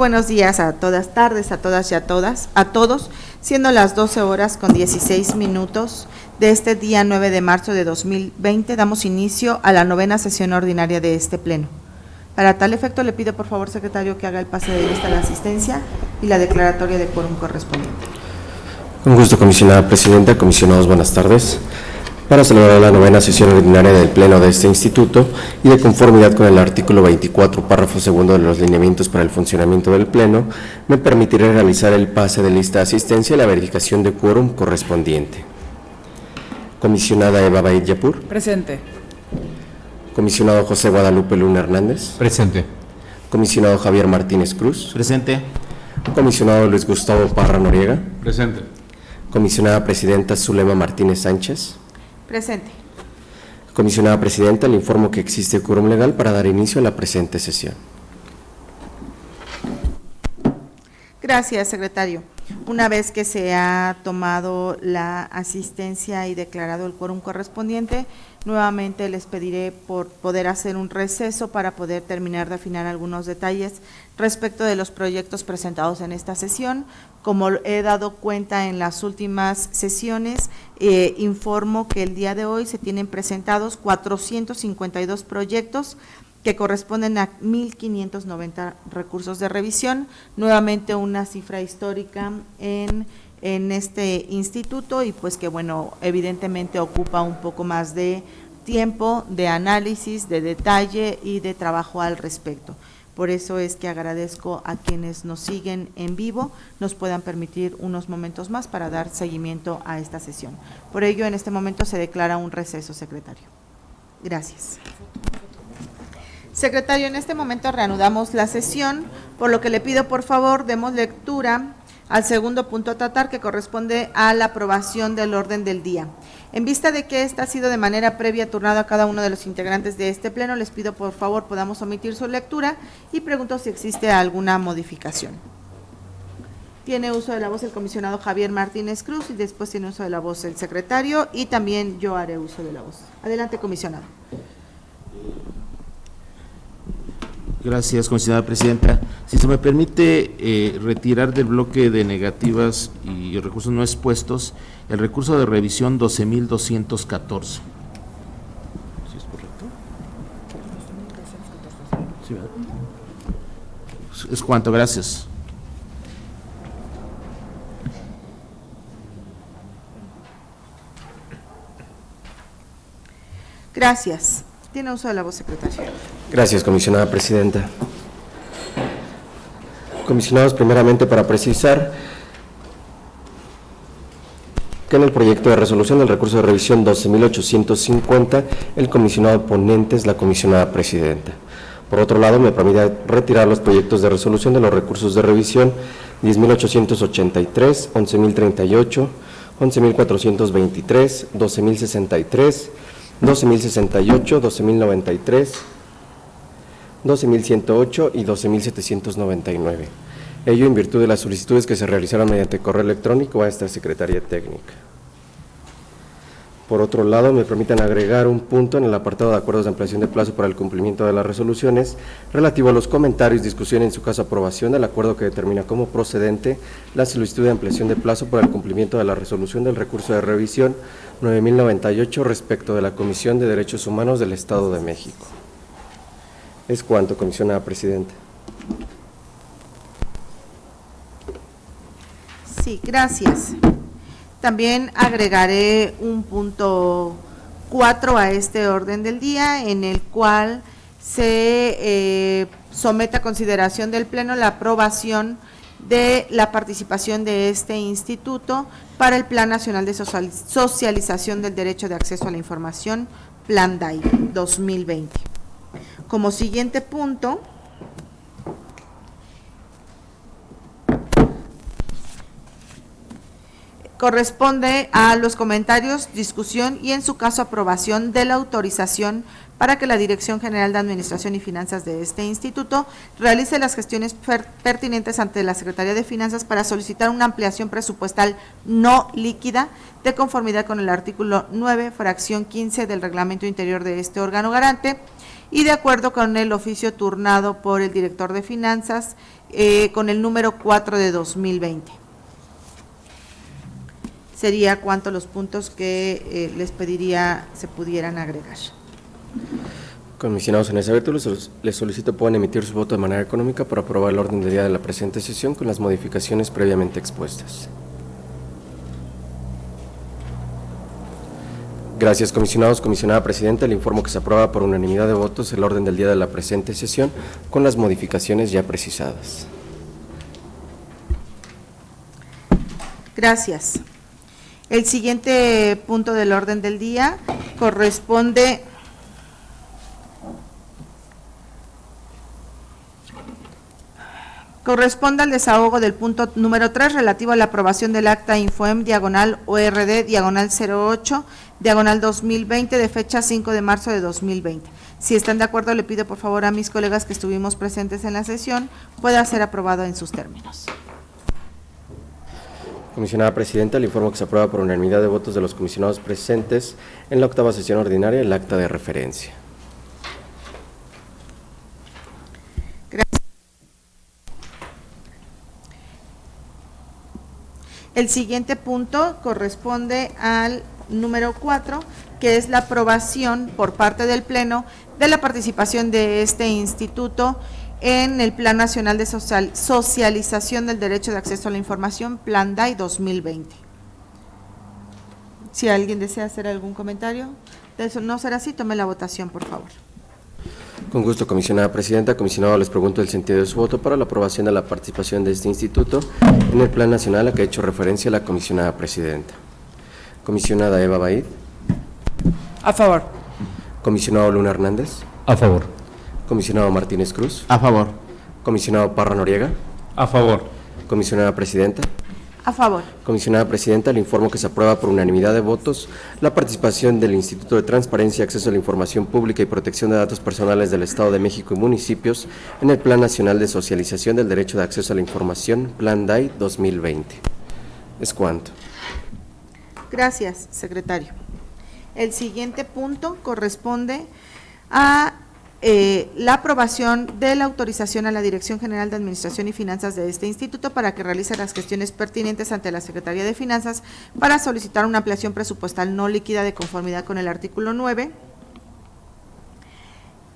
Buenos días a todas, tardes a todas y a todos, siendo las 12 horas con 16 minutos de este día 9 de marzo de 2020, damos inicio a la 9ª sesión ordinaria de este pleno. Para tal efecto, le pido por favor, secretario, que haga el pase de lista de la asistencia y la declaratoria de quórum correspondiente. Con gusto, comisionada presidenta, comisionados, buenas tardes. Para celebrar la 9ª sesión ordinaria del Pleno de este Instituto y de conformidad con el artículo 24, párrafo segundo de los lineamientos para el funcionamiento del Pleno, me permitiré realizar el pase de lista de asistencia y la verificación de quórum correspondiente. Comisionada Eva Baid Yapur. Presente. Comisionado José Guadalupe Luna Hernández. Presente. Comisionado Javier Martínez Cruz. Presente. Comisionado Luis Gustavo Parra Noriega. Presente. Comisionada Presidenta Zulema Martínez Sánchez. Presente. Comisionada Presidenta, le informo que existe quórum legal para dar inicio a la presente sesión. Gracias, secretario. Una vez que se ha tomado la asistencia y declarado el quórum correspondiente, nuevamente les pediré por poder hacer un receso para poder terminar de afinar algunos detalles respecto de los proyectos presentados en esta sesión. Como he dado cuenta en las últimas sesiones, informo que el día de hoy se tienen presentados 452 proyectos que corresponden a 1.590 recursos de revisión, nuevamente una cifra histórica en este instituto y pues que bueno, evidentemente ocupa un poco más de tiempo, de análisis, de detalle y de trabajo al respecto. Por eso es que agradezco a quienes nos siguen en vivo, nos puedan permitir unos momentos más para dar seguimiento a esta sesión. Por ello, en este momento se declara un receso, secretario. Gracias. Secretario, en este momento reanudamos la sesión, por lo que le pido por favor demos lectura al segundo punto a tratar, que corresponde a la aprobación del orden del día. En vista de que esta ha sido de manera previa turnado a cada uno de los integrantes de este pleno, les pido por favor podamos omitir su lectura y pregunto si existe alguna modificación. Tiene uso de la voz el comisionado Javier Martínez Cruz y después tiene uso de la voz el secretario y también yo haré uso de la voz. Adelante, comisionado. Gracias, comisionada presidenta. Si se me permite retirar del bloque de negativas y recursos no expuestos el recurso de revisión 12.214. ¿Sí es correcto? Sí, ¿verdad? Es cuanto, gracias. Gracias. Tiene uso de la voz, secretario. Gracias, comisionada presidenta. Comisionados, primeramente para precisar que en el proyecto de resolución del recurso de revisión 12.850, el comisionado ponente es la comisionada presidenta. Por otro lado, me permite retirar los proyectos de resolución de los recursos de revisión 10.883, 11.038, 11.423, 12.063, 12.068, 12.093, 12.108 y 12.799. Ello en virtud de las solicitudes que se realizaron mediante correo electrónico a esta Secretaría Técnica. Por otro lado, me permitan agregar un punto en el apartado de acuerdos de ampliación de plazo para el cumplimiento de las resoluciones relativo a los comentarios, discusión y en su caso aprobación del acuerdo que determina como procedente la solicitud de ampliación de plazo para el cumplimiento de la resolución del recurso de revisión 9.098 respecto de la Comisión de Derechos Humanos del Estado de México. Es cuanto, comisionada presidenta. Sí, gracias. También agregaré un punto 4 a este orden del día, en el cual se somete a consideración del Pleno la aprobación de la participación de este instituto para el Plan Nacional de Socialización del Derecho de Acceso a la Información, Plan DAI 2020. Como siguiente punto, corresponde a los comentarios, discusión y en su caso aprobación de la autorización para que la Dirección General de Administración y Finanzas de este instituto realice las gestiones pertinentes ante la Secretaría de Finanzas para solicitar una ampliación presupuestal no líquida de conformidad con el artículo 9, fracción 15 del reglamento interior de este órgano garante, y de acuerdo con el oficio turnado por el director de finanzas con el número 4 de 2020. Sería cuánto los puntos que les pediría se pudieran agregar. Comisionados, en ese aspecto les solicito puedan emitir su voto de manera económica para aprobar el orden del día de la presente sesión con las modificaciones previamente expuestas. Gracias, comisionados. Comisionada Presidenta, le informo que se aprueba por unanimidad de votos el orden del día de la presente sesión con las modificaciones ya precisadas. Gracias. El siguiente punto del orden del día corresponde al desahogo del punto número 3 relativo a la aprobación del acta Infoem /ORD /2020 de fecha 5 de marzo de 2020. Si están de acuerdo, le pido por favor a mis colegas que estuvimos presentes en la sesión pueda ser aprobado en sus términos. Comisionada Presidenta, le informo que se aprueba por unanimidad de votos de los comisionados presentes en la octava sesión ordinaria el acta de referencia. Gracias. El siguiente punto corresponde al número 4, que es la aprobación por parte del Pleno de la participación de este instituto en el Plan Nacional de Socialización del Derecho de Acceso a la Información, Plan DAI 2020. Si alguien desea hacer algún comentario, de eso no será así, tome la votación, por favor. Con gusto, comisionada Presidenta. Comisionado, les pregunto el sentido de su voto para la aprobación de la participación de este instituto en el Plan Nacional a que ha hecho referencia la comisionada Presidenta. Comisionada Eva Baid. A favor. Comisionado Luna Hernández. A favor. Comisionado Martínez Cruz. A favor. Comisionado Parra Noriega. A favor. Comisionada Presidenta. A favor. Comisionada Presidenta, le informo que se aprueba por unanimidad de votos la participación del Instituto de Transparencia, Acceso a la Información Pública y Protección de Datos Personales del Estado de México y municipios en el Plan Nacional de Socialización del Derecho de Acceso a la Información, Plan DAI 2020. Es cuanto. Gracias, secretario. El siguiente punto corresponde a la aprobación de la autorización a la Dirección General de Administración y Finanzas de este instituto para que realice las gestiones pertinentes ante la Secretaría de Finanzas para solicitar una ampliación presupuestal no líquida de conformidad con el artículo 9,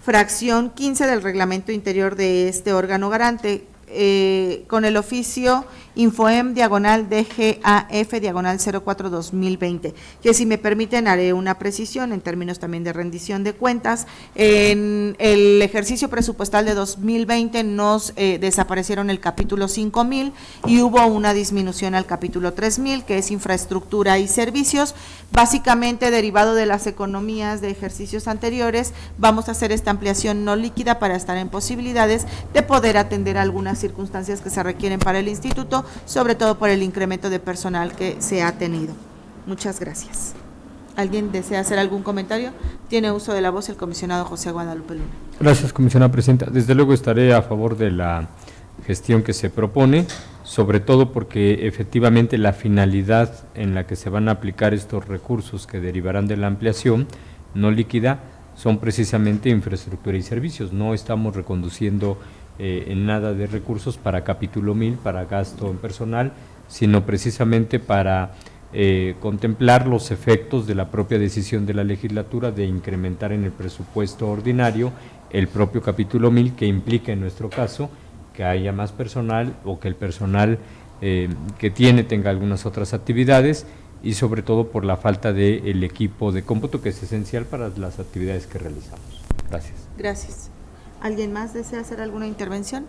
fracción 15 del reglamento interior de este órgano garante, con el oficio Infoem /DGAF /04/2020, que si me permiten haré una precisión en términos también de rendición de cuentas. En el ejercicio presupuestal de 2020 nos desaparecieron el capítulo 5,000 y hubo una disminución al capítulo 3,000, que es infraestructura y servicios, básicamente derivado de las economías de ejercicios anteriores. Vamos a hacer esta ampliación no líquida para estar en posibilidades de poder atender algunas circunstancias que se requieren para el instituto, sobre todo por el incremento de personal que se ha tenido. Muchas gracias. ¿Alguien desea hacer algún comentario? Tiene uso de la voz el comisionado José Guadalupe Luna. Gracias, comisionada Presidenta. Desde luego estaré a favor de la gestión que se propone, sobre todo porque efectivamente la finalidad en la que se van a aplicar estos recursos que derivarán de la ampliación no líquida son precisamente infraestructura y servicios. No estamos reconduciendo en nada de recursos para capítulo 1000, para gasto en personal, sino precisamente para contemplar los efectos de la propia decisión de la legislatura de incrementar en el presupuesto ordinario el propio capítulo 1000, que implica en nuestro caso que haya más personal o que el personal que tenga algunas otras actividades, y sobre todo por la falta del equipo de cómputo, que es esencial para las actividades que realizamos. Gracias. Gracias. ¿Alguien más desea hacer alguna intervención?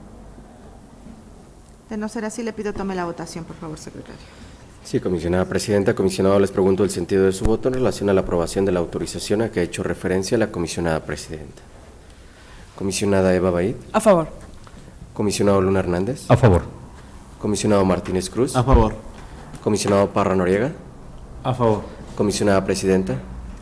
De no ser así, le pido tome la votación, por favor, secretario. Sí, comisionada Presidenta. Comisionado, les pregunto el sentido de su voto en relación a la aprobación de la autorización a que ha hecho referencia la comisionada Presidenta. Comisionada Eva Baid. A favor. Comisionado Luna Hernández. A favor. Comisionado Martínez Cruz. A favor. Comisionado Parra Noriega. A favor. Comisionada Presidenta.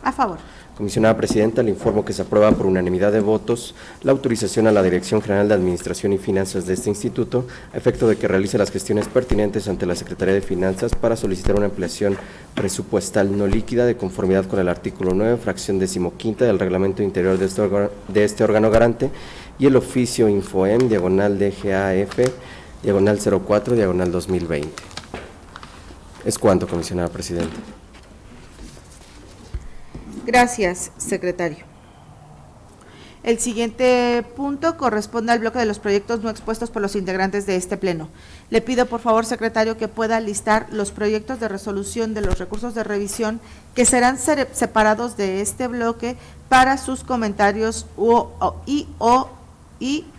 A favor. Comisionada Presidenta, le informo que se aprueba por unanimidad de votos la autorización a la Dirección General de Administración y Finanzas de este instituto, a efecto de que realice las gestiones pertinentes ante la Secretaría de Finanzas para solicitar una ampliación presupuestal no líquida de conformidad con el artículo 9, fracción 15ª del Reglamento Interior de este órgano garante y el oficio Infoem, /DGAF, /04, /2020. Es cuanto, Comisionada Presidenta. Gracias, secretario. El siguiente punto corresponde al bloque de los proyectos no expuestos por los integrantes de este pleno. Le pido, por favor, secretario, que pueda listar los proyectos de resolución de los recursos de revisión que serán separados de este bloque para sus comentarios y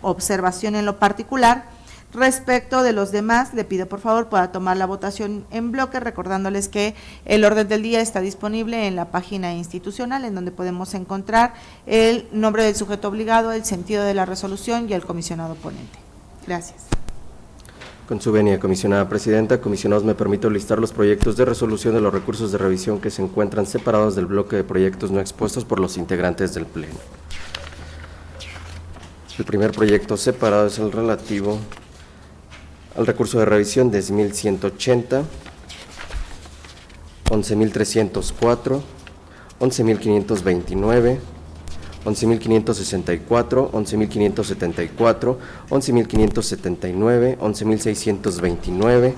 observación en lo particular. Respecto de los demás, le pido por favor pueda tomar la votación en bloque, recordándoles que el orden del día está disponible en la página institucional, en donde podemos encontrar el nombre del sujeto obligado, el sentido de la resolución y el comisionado ponente. Gracias. Con su venia, Comisionada Presidenta, comisionados, me permito listar los proyectos de resolución de los recursos de revisión que se encuentran separados del bloque de proyectos no expuestos por los integrantes del Pleno. El primer proyecto separado es el relativo al recurso de revisión 10.180, 11.304, 11.529, 11.564, 11.574, 11.579, 11.629,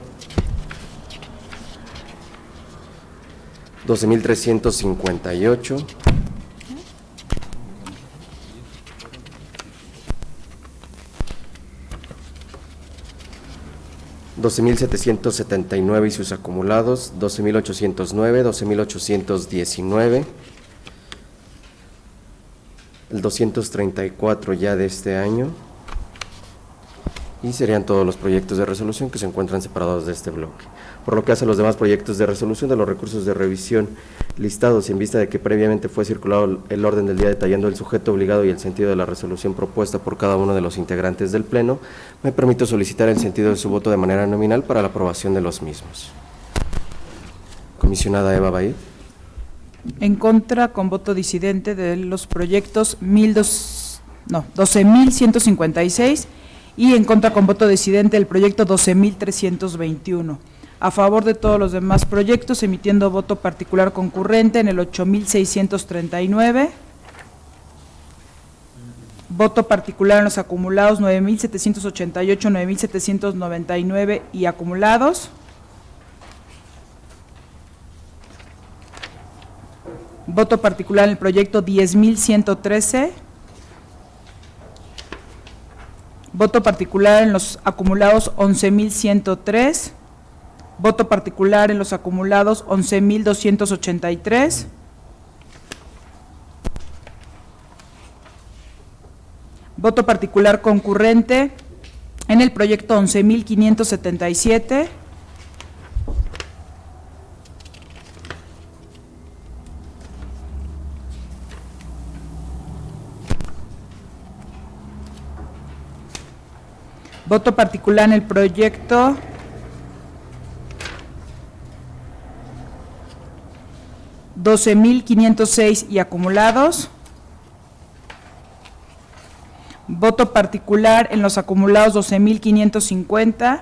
12.358, 12.779 y sus acumulados, 12.809, 12.819, el 234 ya de este año, y serían todos los proyectos de resolución que se encuentran separados de este bloque. Por lo que hace a los demás proyectos de resolución de los recursos de revisión listados, y en vista de que previamente fue circulado el orden del día detallando el sujeto obligado y el sentido de la resolución propuesta por cada uno de los integrantes del Pleno, me permito solicitar el sentido de su voto de manera nominal para la aprobación de los mismos. Comisionada Eva Baid. En contra, con voto disidente, de los proyectos 12.156 y en contra, con voto disidente, el proyecto 12.321. A favor de todos los demás proyectos, emitiendo voto particular concurrente en el 8.639. Voto particular en los acumulados 9.788, 9.799 y acumulados. Voto particular en el proyecto 10.113. Voto particular en los acumulados 11.103. Voto particular en los acumulados 11.283. Voto particular concurrente en el proyecto 11.577. Voto particular en el proyecto 12.506 y acumulados. Voto particular en los acumulados 12.550.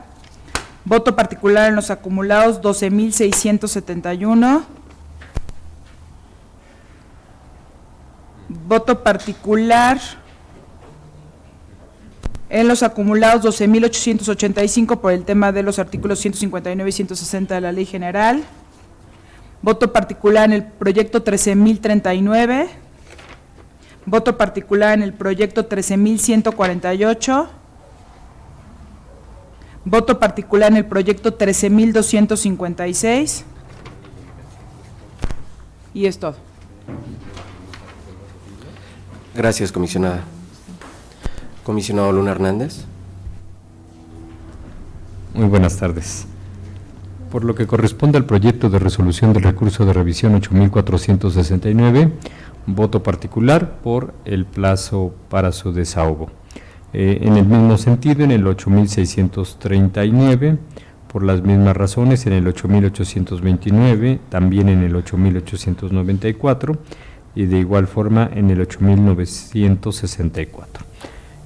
Voto particular en los acumulados 12.671. Voto particular en los acumulados 12.885 por el tema de los artículos 159 y 160 de la Ley General. Voto particular en el proyecto 13.039. Voto particular en el proyecto 13.148. Voto particular en el proyecto 13.256. Y es todo. Gracias, comisionada. Comisionado Luna Hernández. Muy buenas tardes. Por lo que corresponde al proyecto de resolución del recurso de revisión 8.469, voto particular por el plazo para su desahogo. En el mismo sentido, en el 8.639, por las mismas razones, en el 8.829, también en el 8.894, y de igual forma en el 8.964.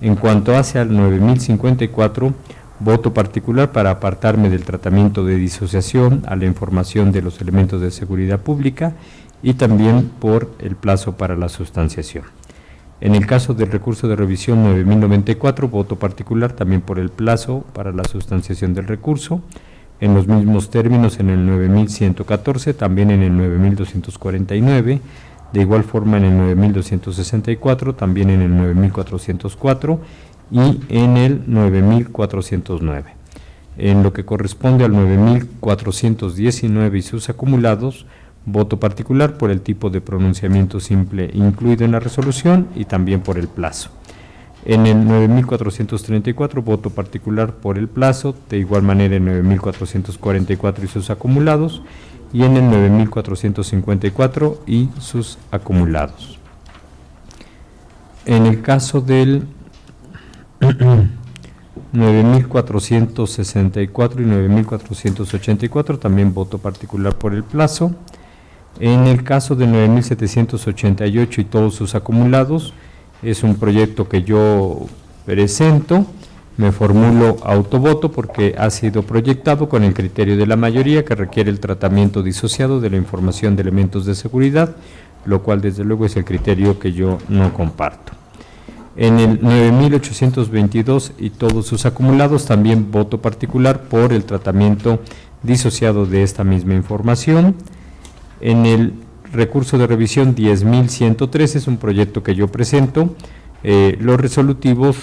En cuanto hacia el 9.054, voto particular para apartarme del tratamiento de disociación a la información de los elementos de seguridad pública y también por el plazo para la sustanciación. En el caso del recurso de revisión 9.094, voto particular también por el plazo para la sustanciación del recurso, en los mismos términos en el 9.114, también en el 9.249, de igual forma en el 9.264, también en el 9.404 y en el 9.409. En lo que corresponde al 9.419 y sus acumulados, voto particular por el tipo de pronunciamiento simple incluido en la resolución y también por el plazo. En el 9.434, voto particular por el plazo, de igual manera en 9.444 y sus acumulados, y en el 9.454 y sus acumulados. En el caso del 9.464 y 9.484, también voto particular por el plazo. En el caso de 9.788 y todos sus acumulados, es un proyecto que yo presento, me formulo autovoto porque ha sido proyectado con el criterio de la mayoría que requiere el tratamiento disociado de la información de elementos de seguridad, lo cual desde luego es el criterio que yo no comparto. En el 9.822 y todos sus acumulados, también voto particular por el tratamiento disociado de esta misma información. En el recurso de revisión 10.103 es un proyecto que yo presento. Los resolutivos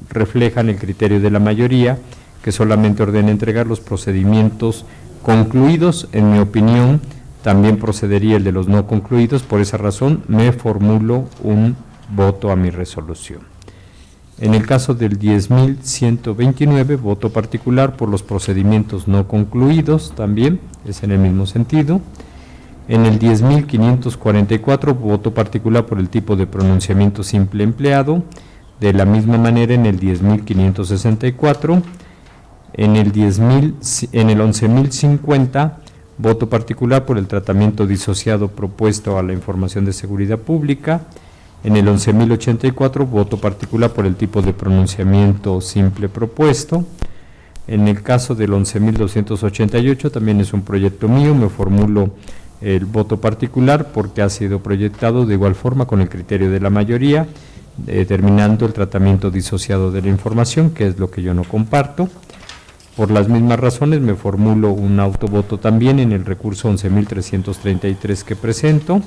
reflejan el criterio de la mayoría, que solamente ordena entregar los procedimientos concluidos. En mi opinión, también procedería el de los no concluidos. Por esa razón, me formulo un voto a mi resolución. En el caso del 10.129, voto particular por los procedimientos no concluidos, también es en el mismo sentido. En el 10.544, voto particular por el tipo de pronunciamiento simple empleado. De la misma manera en el 10.564. En el 11.050, voto particular por el tratamiento disociado propuesto a la información de seguridad pública. En el 11.084, voto particular por el tipo de pronunciamiento simple propuesto. En el caso del 11.288, también es un proyecto mío, me formulo el voto particular porque ha sido proyectado de igual forma con el criterio de la mayoría, determinando el tratamiento disociado de la información, que es lo que yo no comparto. Por las mismas razones me formulo un autovoto también en el recurso 11.333 que presento.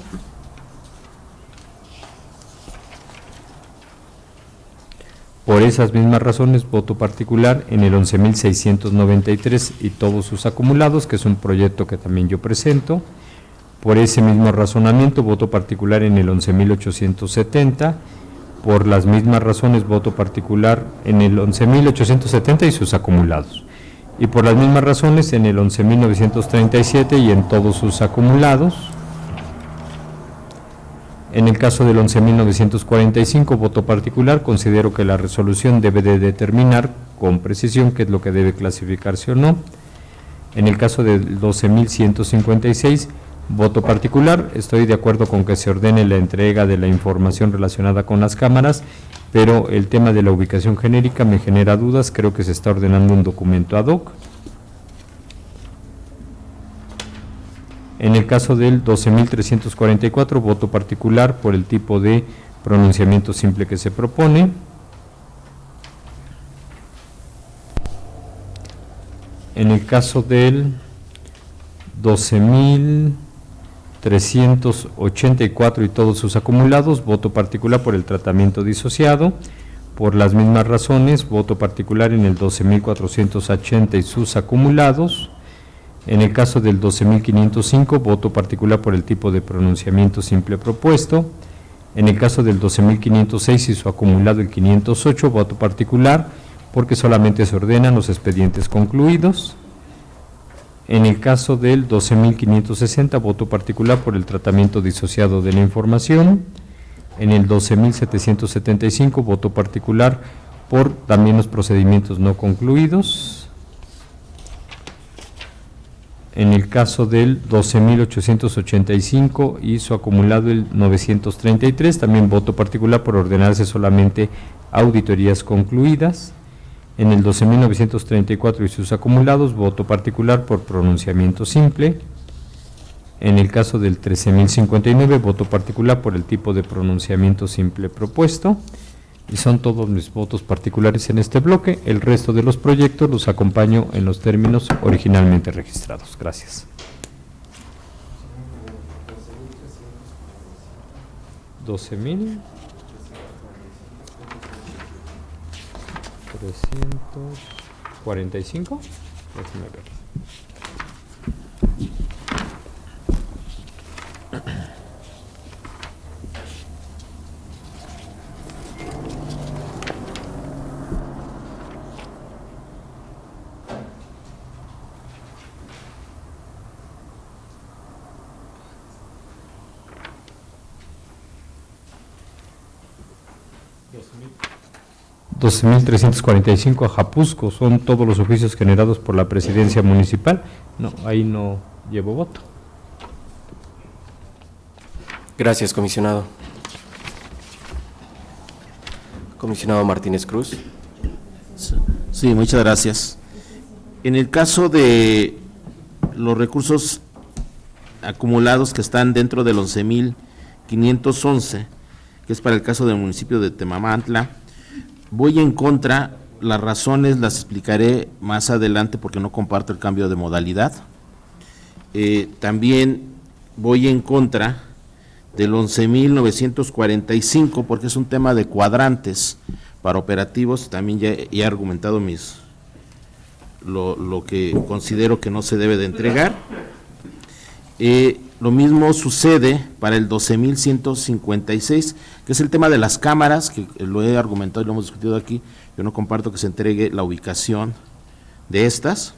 Por esas mismas razones, voto particular en el 11.693 y todos sus acumulados, que es un proyecto que también yo presento. Por ese mismo razonamiento, voto particular en el 11.870. Por las mismas razones, voto particular en el 11.870 y sus acumulados. Y por las mismas razones, en el 11.937 y en todos sus acumulados. En el caso del 11.945, voto particular, considero que la resolución debe de determinar con precisión qué es lo que debe clasificarse o no. En el caso del 12.156, voto particular, estoy de acuerdo con que se ordene la entrega de la información relacionada con las cámaras, pero el tema de la ubicación genérica me genera dudas, creo que se está ordenando un documento ad hoc. En el caso del 12.344, voto particular por el tipo de pronunciamiento simple que se propone. En el caso del 12.384 y todos sus acumulados, voto particular por el tratamiento disociado. Por las mismas razones, voto particular en el 12.480 y sus acumulados. En el caso del 12.505, voto particular por el tipo de pronunciamiento simple propuesto. En el caso del 12.506 y su acumulado el 508, voto particular porque solamente se ordenan los expedientes concluidos. En el caso del 12.560, voto particular por el tratamiento disociado de la información. En el 12.775, voto particular por también los procedimientos no concluidos. En el caso del 12.885 y su acumulado el 933, también voto particular por ordenarse solamente auditorías concluidas. En el 12.934 y sus acumulados, voto particular por pronunciamiento simple. En el caso del 13.059, voto particular por el tipo de pronunciamiento simple propuesto. Y son todos mis votos particulares en este bloque. El resto de los proyectos los acompaño en los términos originalmente registrados. Gracias. 12.345. Déjeme ver. $12.345 a Japusco, son todos los oficios generados por la presidencia municipal. No, ahí no llevo voto. Gracias, comisionado. Comisionado Martínez Cruz. Sí, muchas gracias. En el caso de los recursos acumulados que están dentro del 11.511, que es para el caso del municipio de Temamantla, voy en contra. Las razones las explicaré más adelante porque no comparto el cambio de modalidad. También voy en contra del 11.945 porque es un tema de cuadrantes para operativos. También ya he argumentado lo que considero que no se debe de entregar. Lo mismo sucede para el 12.156, que es el tema de las cámaras, que lo he argumentado y lo hemos discutido aquí. Yo no comparto que se entregue la ubicación de estas.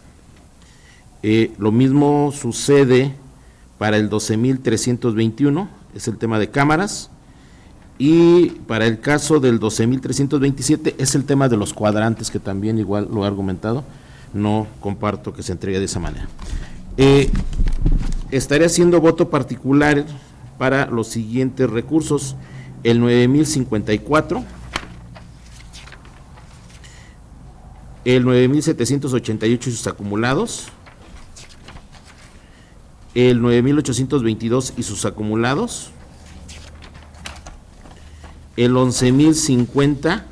Lo mismo sucede para el 12.321, es el tema de cámaras. Y para el caso del 12.327 es el tema de los cuadrantes, que también igual lo he argumentado. No comparto que se entregue de esa manera. Estaré haciendo voto particular para los siguientes recursos: el 9.054, el 9.788 y sus acumulados, el 9.822 y sus acumulados, el 11.050,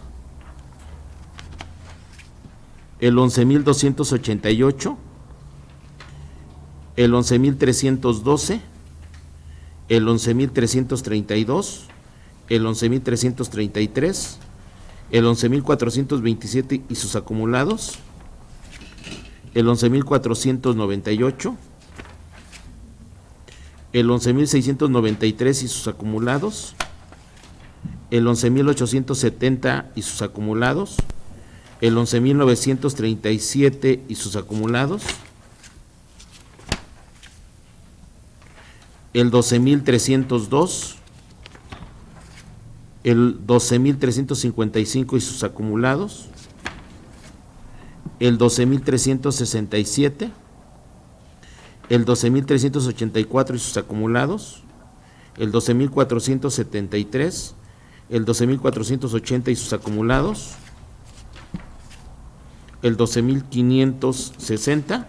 el 11.288, el 11.312, el 11.332, el 11.333, el 11.427 y sus acumulados, el 11.498, el 11.693 y sus acumulados, el 11.870 y sus acumulados, el 11.937 y sus acumulados, el 12.302, el 12.355 y sus acumulados, el 12.367, el 12.384 y sus acumulados, el 12.473, el 12.480 y sus acumulados, el 12.560,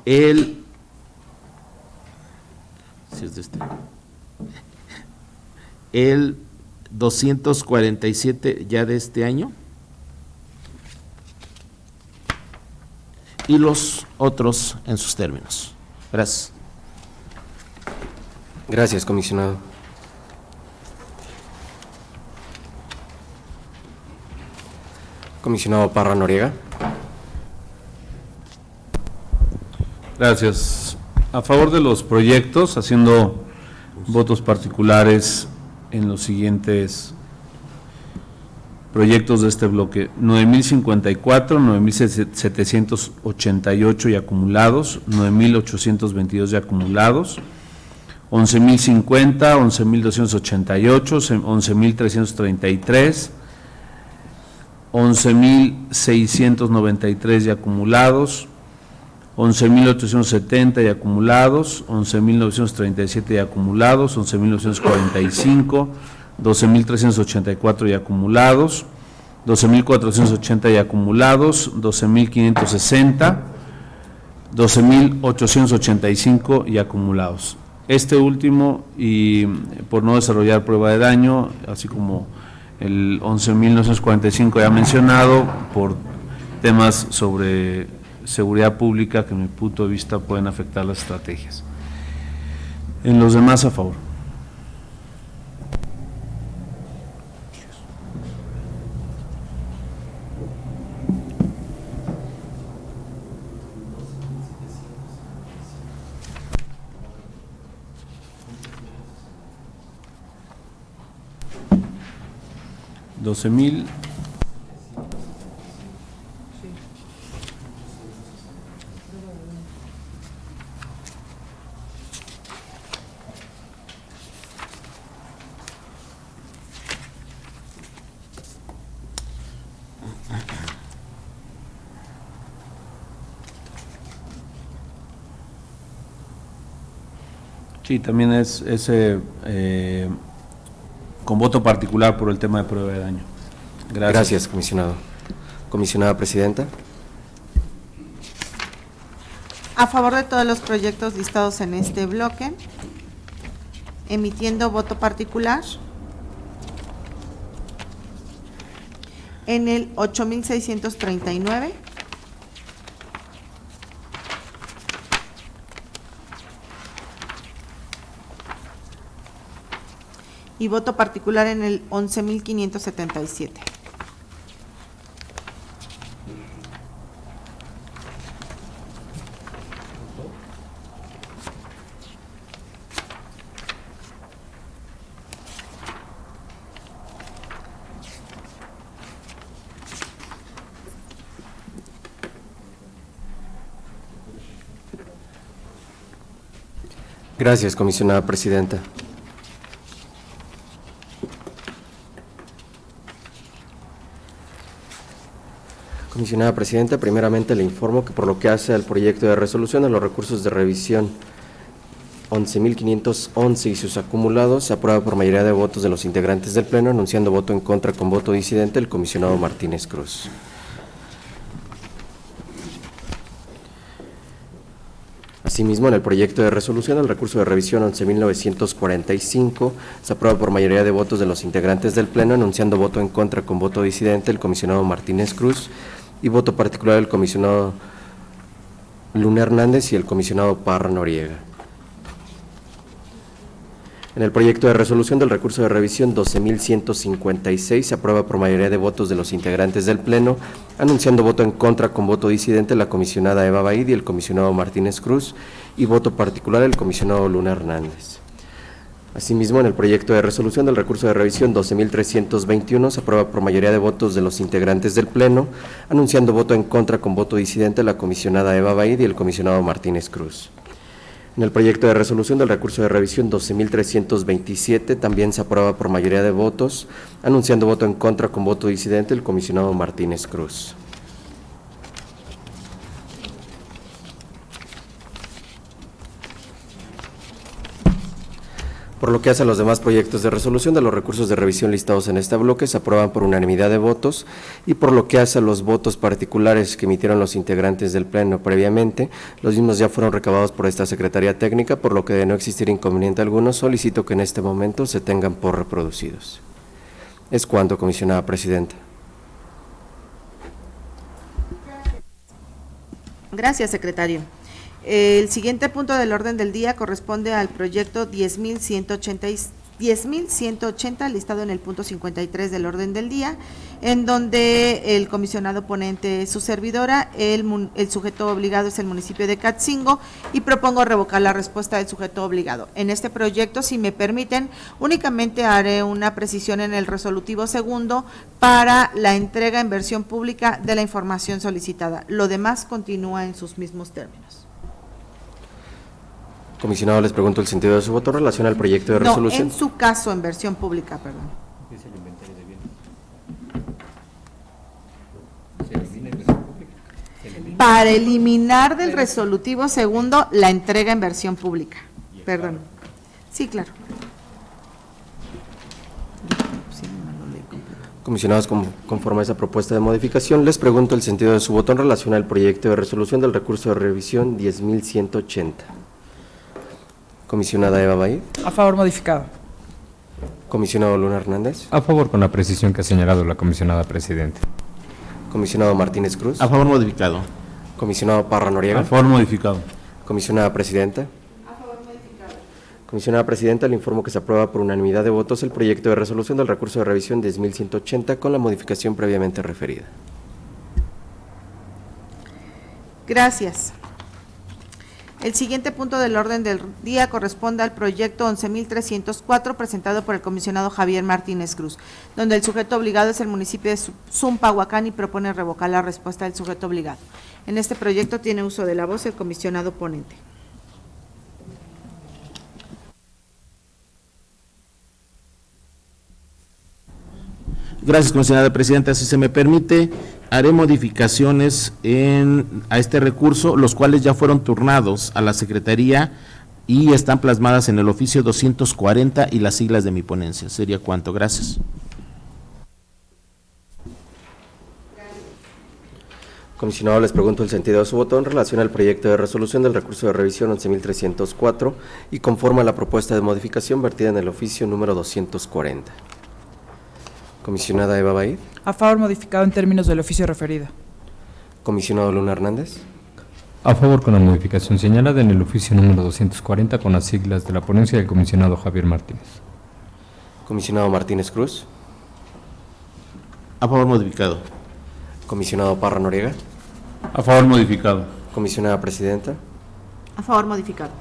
el 247 ya de este año, y los otros en sus términos. Gracias. Gracias, comisionado. Comisionado Parra Noriega. Gracias. A favor de los proyectos, haciendo votos particulares en los siguientes proyectos de este bloque: 9.054, 9.788 y acumulados, 9.822 y acumulados, 11.050, 11.288, 11.333, 11,693 ya acumulados, 11,870 ya acumulados, 11,937 ya acumulados, 11,945, 12,384 ya acumulados, 12,480 ya acumulados, 12,560, 12,885 ya acumulados. Este último, y por no desarrollar prueba de daño, así como el 11,945 ya mencionado, por temas sobre seguridad pública que, en mi punto de vista, pueden afectar las estrategias. En los demás, a favor. $12,000. Sí, también es con voto particular por el tema de prueba de daño. Gracias. Gracias, comisionado. Comisionada presidenta. A favor de todos los proyectos listados en este bloque, emitiendo voto particular en el 8,639. Y voto particular en el 11,577. Gracias, comisionada presidenta. Comisionada presidenta, primeramente le informo que por lo que hace al proyecto de resolución a los recursos de revisión 11,511 y sus acumulados, se aprueba por mayoría de votos de los integrantes del Pleno, anunciando voto en contra con voto disidente el comisionado Martínez Cruz. Asimismo, en el proyecto de resolución, el recurso de revisión 11,945 se aprueba por mayoría de votos de los integrantes del Pleno, anunciando voto en contra con voto disidente el comisionado Martínez Cruz y voto particular del comisionado Luna Hernández y el comisionado Parra Noriega. En el proyecto de resolución del recurso de revisión 12,156 se aprueba por mayoría de votos de los integrantes del Pleno, anunciando voto en contra con voto disidente la comisionada Eva Baid y el comisionado Martínez Cruz y voto particular el comisionado Luna Hernández. Asimismo, en el proyecto de resolución del recurso de revisión 12,321 se aprueba por mayoría de votos de los integrantes del Pleno, anunciando voto en contra con voto disidente la comisionada Eva Baid y el comisionado Martínez Cruz. En el proyecto de resolución del recurso de revisión 12,327 también se aprueba por mayoría de votos, anunciando voto en contra con voto disidente el comisionado Martínez Cruz. Por lo que hace a los demás proyectos de resolución de los recursos de revisión listados en este bloque, se aprueban por unanimidad de votos, y por lo que hace a los votos particulares que emitieron los integrantes del Pleno previamente, los mismos ya fueron recabados por esta Secretaría Técnica, por lo que de no existir inconveniente alguno, solicito que en este momento se tengan por reproducidos. Es cuanto, comisionada presidenta. Gracias, secretario. El siguiente punto del orden del día corresponde al proyecto 10,180 listado en el punto 53 del orden del día, en donde el comisionado ponente es su servidora, el sujeto obligado es el municipio de Catzingo, y propongo revocar la respuesta del sujeto obligado. En este proyecto, si me permiten, únicamente haré una precisión en el resolutivo segundo para la entrega en versión pública de la información solicitada. Lo demás continúa en sus mismos términos. Comisionado, les pregunto el sentido de su voto en relación al proyecto de resolución. No, en su caso, en versión pública, perdón. para eliminar del resolutivo segundo la entrega en versión pública. Perdón. Sí, claro. Comisionados, conforme a esa propuesta de modificación, les pregunto el sentido de su voto en relación al proyecto de resolución del recurso de revisión 10.180. Comisionada Eva Baid. A favor modificado. Comisionado Luna Hernández. A favor con la precisión que ha señalado la comisionada presidenta. Comisionado Martínez Cruz. A favor modificado. Comisionado Parra Noriega. A favor modificado. Comisionada Presidenta. A favor modificado. Comisionada Presidenta, le informo que se aprueba por unanimidad de votos el proyecto de resolución del recurso de revisión 10.180 con la modificación previamente referida. Gracias. El siguiente punto del orden del día corresponde al proyecto 11.304 presentado por el comisionado Javier Martínez Cruz, donde el sujeto obligado es el municipio de Zumpahuacán y propone revocar la respuesta del sujeto obligado. En este proyecto tiene uso de la voz el comisionado ponente. Gracias, comisionada presidenta. Si se me permite, haré modificaciones a este recurso, los cuales ya fueron turnados a la Secretaría y están plasmadas en el oficio 240 y las siglas de mi ponencia. Sería cuanto. Gracias. Comisionado, les pregunto el sentido de su voto en relación al proyecto de resolución del recurso de revisión 11.304 y conforme a la propuesta de modificación vertida en el oficio número 240. Comisionada Eva Baid. A favor modificado en términos del oficio referido. Comisionado Luna Hernández. A favor con la modificación señalada en el oficio número 240 con las siglas de la ponencia del comisionado Javier Martínez. Comisionado Martínez Cruz. A favor modificado. Comisionado Parra Noriega. A favor modificado. Comisionada Presidenta. A favor modificado.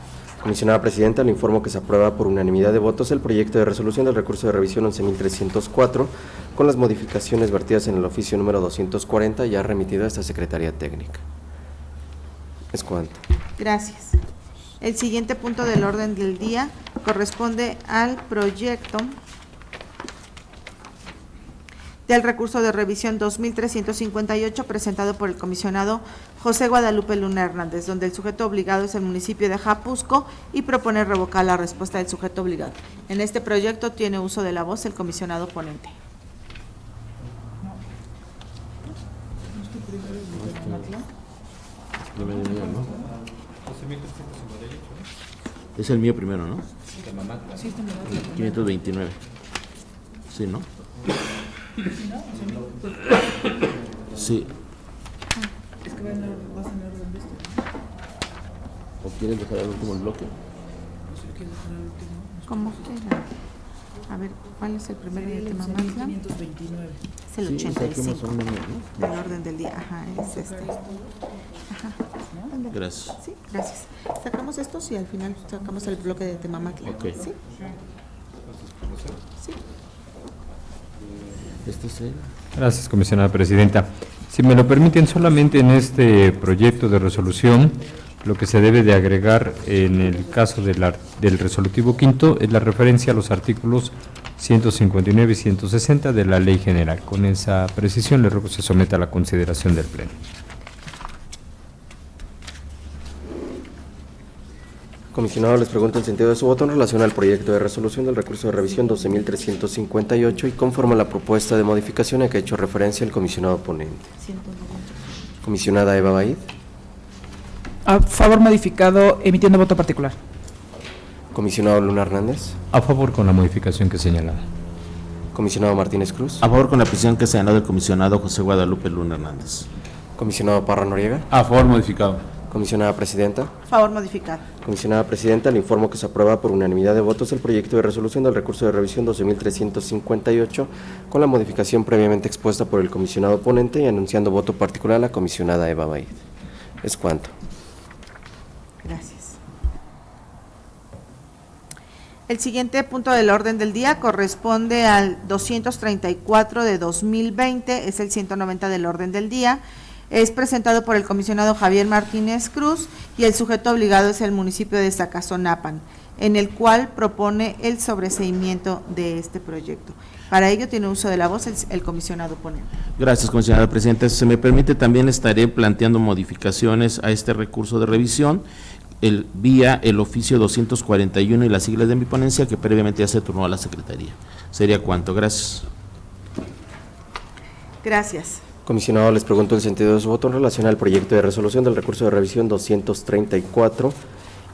Comisionada Presidenta, le informo que se aprueba por unanimidad de votos el proyecto de resolución del recurso de revisión 11.304 con las modificaciones vertidas en el oficio número 240 ya remitido a esta Secretaría Técnica. Es cuanto. Gracias. El siguiente punto del orden del día corresponde al proyecto del recurso de revisión 2358 presentado por el comisionado José Guadalupe Luna Hernández, donde el sujeto obligado es el municipio de Japusco y propone revocar la respuesta del sujeto obligado. En este proyecto tiene uso de la voz el comisionado ponente. Es el mío primero, ¿no? 529. Sí, ¿no? Sí. Es que vas en orden de esto. ¿O quieres dejar el último bloque? ¿Cómo quiera? A ver, ¿cuál es el primero de Temamatla? 529. Es el Sí, 85 saquemos un menú, ¿no? del orden del día. Ajá, es este. Ajá. Ándale. Gracias. Sí, gracias. Sacamos estos y al final sacamos el bloque de Temamatla. Ok. ¿Sí? Sí. Este es el... Gracias, comisionada presidenta. Si me lo permiten, solamente en este proyecto de resolución, lo que se debe de agregar en el caso del resolutivo quinto es la referencia a los artículos 159 y 160 de la Ley General. Con esa precisión, le ruego se someta a la consideración del Pleno. Comisionado, les pregunto el sentido de su voto en relación al proyecto de resolución del recurso de revisión 12.358 y conforme a la propuesta de modificación a que ha hecho referencia el comisionado ponente. Comisionada Eva Baid. A favor modificado emitiendo voto particular. Comisionado Luna Hernández. A favor con la modificación que señalada. Comisionado Martínez Cruz. A favor con la precisión que señaló el comisionado José Guadalupe Luna Hernández. Comisionado Parra Noriega. A favor modificado. Comisionada Presidenta. Favor modificado. Comisionada Presidenta, le informo que se aprueba por unanimidad de votos el proyecto de resolución del recurso de revisión 12.358 con la modificación previamente expuesta por el comisionado ponente y anunciando voto particular a la comisionada Eva Baid. Es cuanto. Gracias. El siguiente punto del orden del día corresponde al 234 de 2020, es el 190 del orden del día. Es presentado por el comisionado Javier Martínez Cruz y el sujeto obligado es el municipio de Zacazonapan, en el cual propone el sobreseimiento de este proyecto. Para ello tiene uso de la voz el comisionado ponente. Gracias, comisionada presidenta. Si se me permite, también estaré planteando modificaciones a este recurso de revisión vía el oficio 241 y las siglas de mi ponencia, que previamente ya se turnó a la Secretaría. Sería cuanto. Gracias. Gracias. Comisionado, les pregunto el sentido de su voto en relación al proyecto de resolución del recurso de revisión 234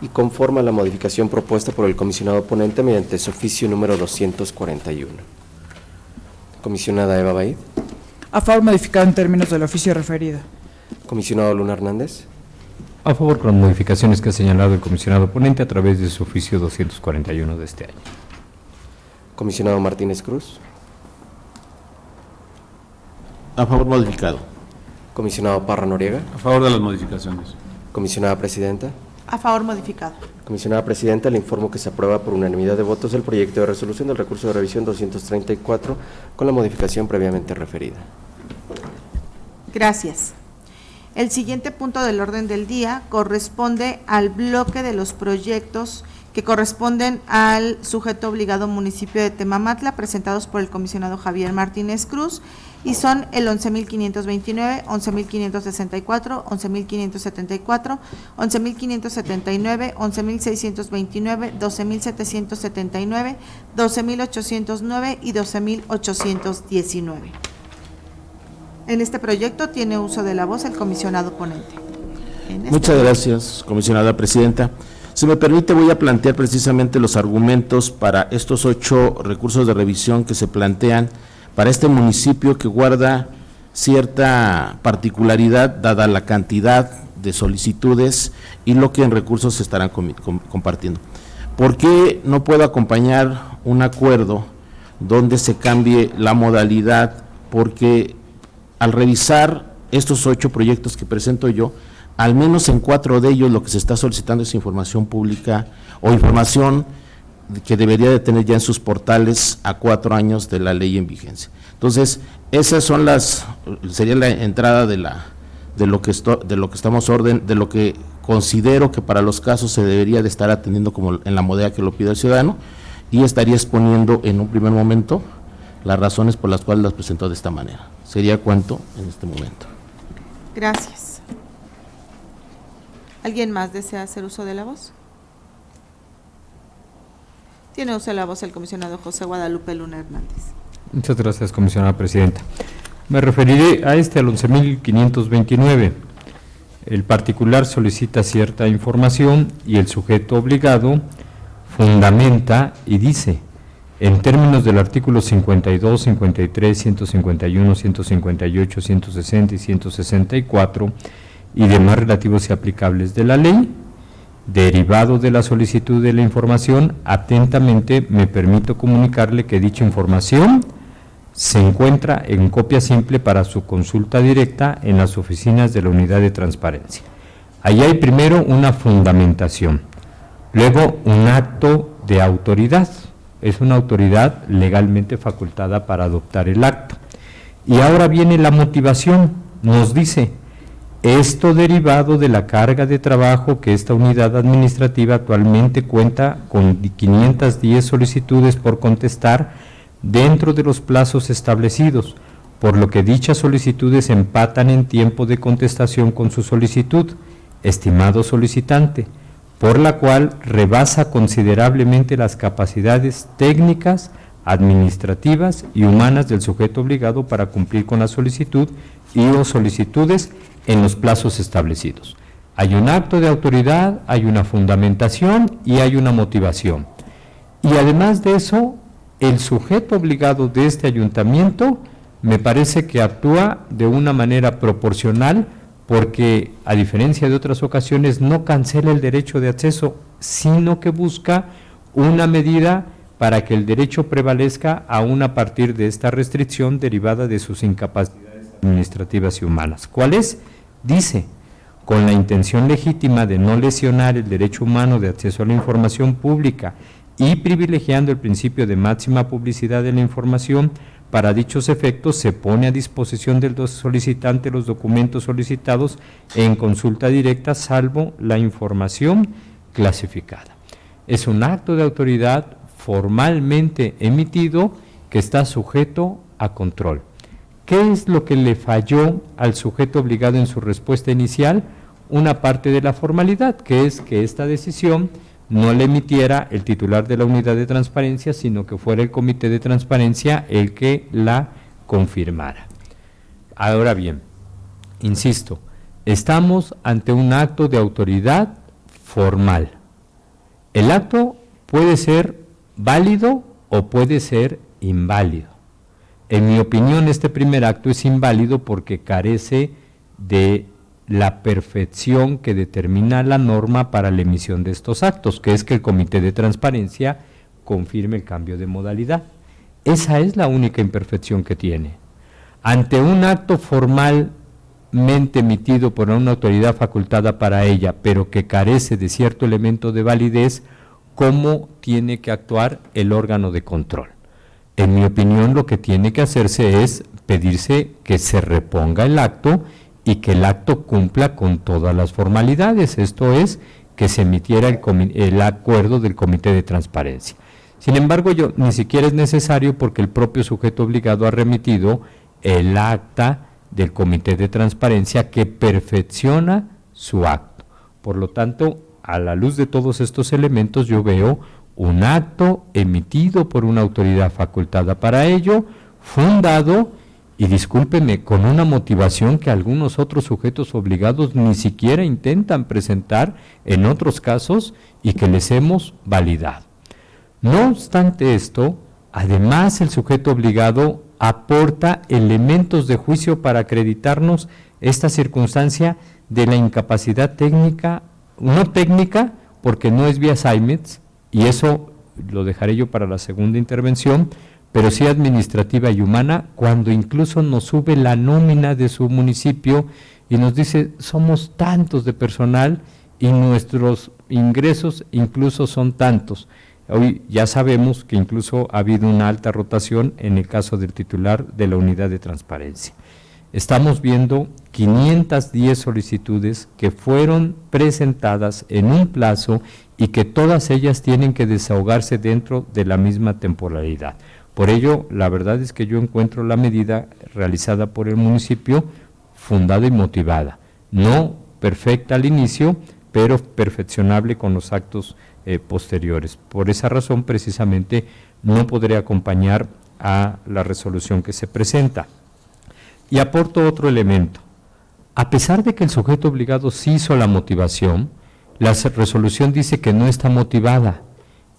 y conforme a la modificación propuesta por el comisionado ponente mediante su oficio número 241. Comisionada Eva Baid. A favor, modificado en términos del oficio referido. Comisionado Luna Hernández. A favor con las modificaciones que ha señalado el comisionado ponente a través de su oficio 241 de este año. Comisionado Martínez Cruz. A favor, modificado. Comisionado Parra Noriega. A favor de las modificaciones. Comisionada Presidenta. A favor, modificado. Comisionada Presidenta, le informo que se aprueba por unanimidad de votos el proyecto de resolución del recurso de revisión 234 con la modificación previamente referida. Gracias. El siguiente punto del orden del día corresponde al bloque de los proyectos que corresponden al sujeto obligado municipio de Temamatla, presentados por el comisionado Javier Martínez Cruz, y son el 11.529, 11.564, 11.574, 11.579, 11.629, 12.779, 12.809 y 12.819. En este proyecto tiene uso de la voz el comisionado ponente. Muchas gracias, comisionada presidenta. Si me permite, voy a plantear precisamente los argumentos para estos 8 recursos de revisión que se plantean para este municipio, que guarda cierta particularidad dada la cantidad de solicitudes y lo que en recursos se estarán compartiendo. ¿Por qué no puedo acompañar un acuerdo donde se cambie la modalidad? Porque al revisar estos 8 proyectos que presento yo, al menos en 4 de ellos lo que se está solicitando es información pública o información que debería de tener ya en sus portales a 4 años de la ley en vigencia. Entonces, esas son sería la entrada de lo que considero que para los casos se debería de estar atendiendo como en la modalidad que lo pide el ciudadano, y estaría exponiendo en un primer momento las razones por las cuales las presentó de esta manera. Sería cuanto en este momento. Gracias. ¿Alguien más desea hacer uso de la voz? Tiene uso de la voz el comisionado José Guadalupe Luna Hernández. Muchas gracias, comisionada presidenta. Me referiré a al 11.529. El particular solicita cierta información y el sujeto obligado fundamenta y dice: en términos del artículo 52, 53, 151, 158, 160 y 164 y demás relativos y aplicables de la ley, derivado de la solicitud de la información, atentamente me permito comunicarle que dicha información se encuentra en copia simple para su consulta directa en las oficinas de la Unidad de Transparencia. Allí hay primero una fundamentación, luego un acto de autoridad. Es una autoridad legalmente facultada para adoptar el acto. Y ahora viene la motivación, nos dice: esto derivado de la carga de trabajo que esta unidad administrativa actualmente cuenta con 510 solicitudes por contestar dentro de los plazos establecidos, por lo que dichas solicitudes empatan en tiempo de contestación con su solicitud, estimado solicitante, por la cual rebasa considerablemente las capacidades técnicas, administrativas y humanas del sujeto obligado para cumplir con la solicitud y o solicitudes en los plazos establecidos. Hay un acto de autoridad, hay una fundamentación y hay una motivación. Y además de eso, el sujeto obligado de este ayuntamiento me parece que actúa de una manera proporcional, porque a diferencia de otras ocasiones no cancela el derecho de acceso, sino que busca una medida para que el derecho prevalezca aún a partir de esta restricción derivada de sus incapacidades administrativas y humanas. ¿Cuál es? Dice: con la intención legítima de no lesionar el derecho humano de acceso a la información pública y privilegiando el principio de máxima publicidad de la información, para dichos efectos se pone a disposición del solicitante los documentos solicitados en consulta directa, salvo la información clasificada. Es un acto de autoridad formalmente emitido que está sujeto a control. ¿Qué es lo que le falló al sujeto obligado en su respuesta inicial? Una parte de la formalidad, que es que esta decisión no la emitiera el titular de la unidad de transparencia, sino que fuera el comité de transparencia el que la confirmara. Ahora bien, insisto, estamos ante un acto de autoridad formal. El acto puede ser válido o puede ser inválido. En mi opinión, este primer acto es inválido porque carece de la perfección que determina la norma para la emisión de estos actos, que es que el Comité de Transparencia confirme el cambio de modalidad. Esa es la única imperfección que tiene. Ante un acto formalmente emitido por una autoridad facultada para ella, pero que carece de cierto elemento de validez, ¿cómo tiene que actuar el órgano de control? En mi opinión, lo que tiene que hacerse es pedirse que se reponga el acto y que el acto cumpla con todas las formalidades, esto es, que se emitiera el acuerdo del Comité de Transparencia. Sin embargo, ni siquiera es necesario porque el propio sujeto obligado ha remitido el acta del Comité de Transparencia que perfecciona su acto. Por lo tanto, a la luz de todos estos elementos, yo veo un acto emitido por una autoridad facultada para ello, fundado, y discúlpeme, con una motivación que algunos otros sujetos obligados ni siquiera intentan presentar en otros casos y que les hemos validado. No obstante esto, además el sujeto obligado aporta elementos de juicio para acreditarnos esta circunstancia de la incapacidad técnica, no técnica, porque no es vía Siemens, y eso lo dejaré yo para la segunda intervención, pero sí administrativa y humana, cuando incluso nos sube la nómina de su municipio y nos dice, somos tantos de personal y nuestros ingresos incluso son tantos. Hoy ya sabemos que incluso ha habido una alta rotación en el caso del titular de la unidad de transparencia. Estamos viendo 510 solicitudes que fueron presentadas en un plazo y que todas ellas tienen que desahogarse dentro de la misma temporalidad. Por ello, la verdad es que yo encuentro la medida realizada por el municipio fundada y motivada, no perfecta al inicio, pero perfeccionable con los actos posteriores. Por esa razón, precisamente, no podré acompañar a la resolución que se presenta. Y aporto otro elemento. A pesar de que el sujeto obligado sí hizo la motivación, la resolución dice que no está motivada,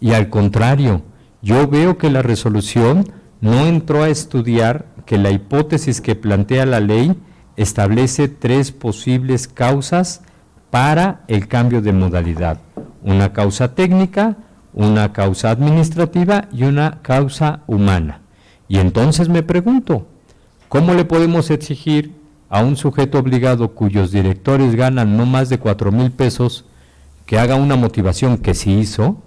y al contrario, yo veo que la resolución no entró a estudiar que la hipótesis que plantea la ley establece 3 posibles causas para el cambio de modalidad. Una causa técnica, una causa administrativa y una causa humana. Y entonces me pregunto, ¿cómo le podemos exigir a un sujeto obligado cuyos directores ganan no más de 4,000 pesos que haga una motivación que sí hizo?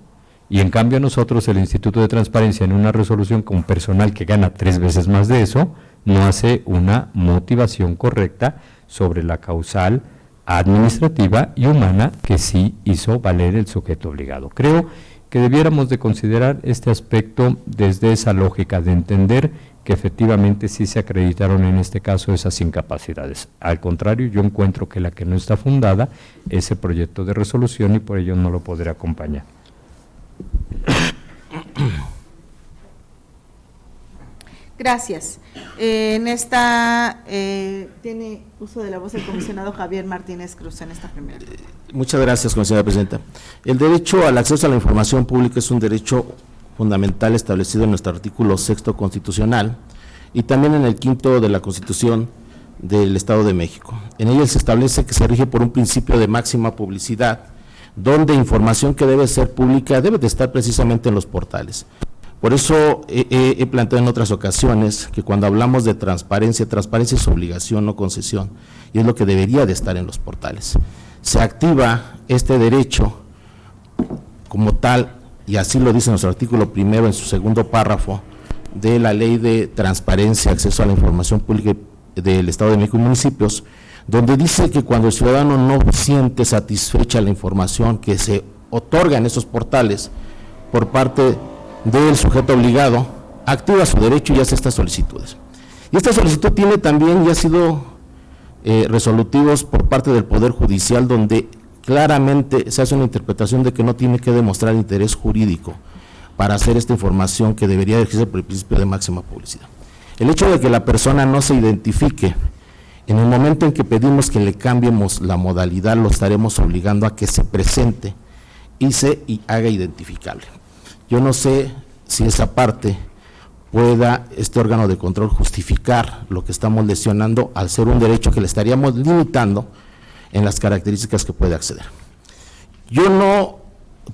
Y en cambio nosotros, el Instituto de Transparencia, en una resolución con personal que gana 3 veces más de eso, no hace una motivación correcta sobre la causal administrativa y humana que sí hizo valer el sujeto obligado. Creo que debiéramos de considerar este aspecto desde esa lógica de entender que efectivamente sí se acreditaron en este caso esas incapacidades. Al contrario, yo encuentro que la que no está fundada es el proyecto de resolución y por ello no lo podré acompañar. Gracias. En esta tiene uso de la voz el comisionado Javier Martínez Cruz en esta primera. Muchas gracias, comisionada presidenta. El derecho al acceso a la información pública es un derecho fundamental establecido en nuestro artículo 6º constitucional y también en el 5º de la Constitución del Estado de México. En ella se establece que se rige por un principio de máxima publicidad, donde información que debe ser pública debe de estar precisamente en los portales. Por eso he planteado en otras ocasiones que cuando hablamos de transparencia, transparencia es obligación, no concesión, y es lo que debería de estar en los portales. Se activa este derecho como tal, y así lo dice nuestro artículo 1 en su 2º párrafo de la Ley de Transparencia, Acceso a la Información Pública del Estado de México y municipios, donde dice que cuando el ciudadano no siente satisfecha la información que se otorga en esos portales por parte del sujeto obligado, activa su derecho y hace estas solicitudes. Y esta solicitud tiene también, ya ha sido resolutivos por parte del Poder Judicial, donde claramente se hace una interpretación de que no tiene que demostrar interés jurídico para hacer esta información que debería ejercer por el principio de máxima publicidad. El hecho de que la persona no se identifique, en el momento en que pedimos que le cambiemos la modalidad, lo estaremos obligando a que se presente y se haga identificable. Yo no sé si esa parte pueda este órgano de control justificar lo que estamos lesionando al ser un derecho que le estaríamos limitando en las características que puede acceder. Yo no,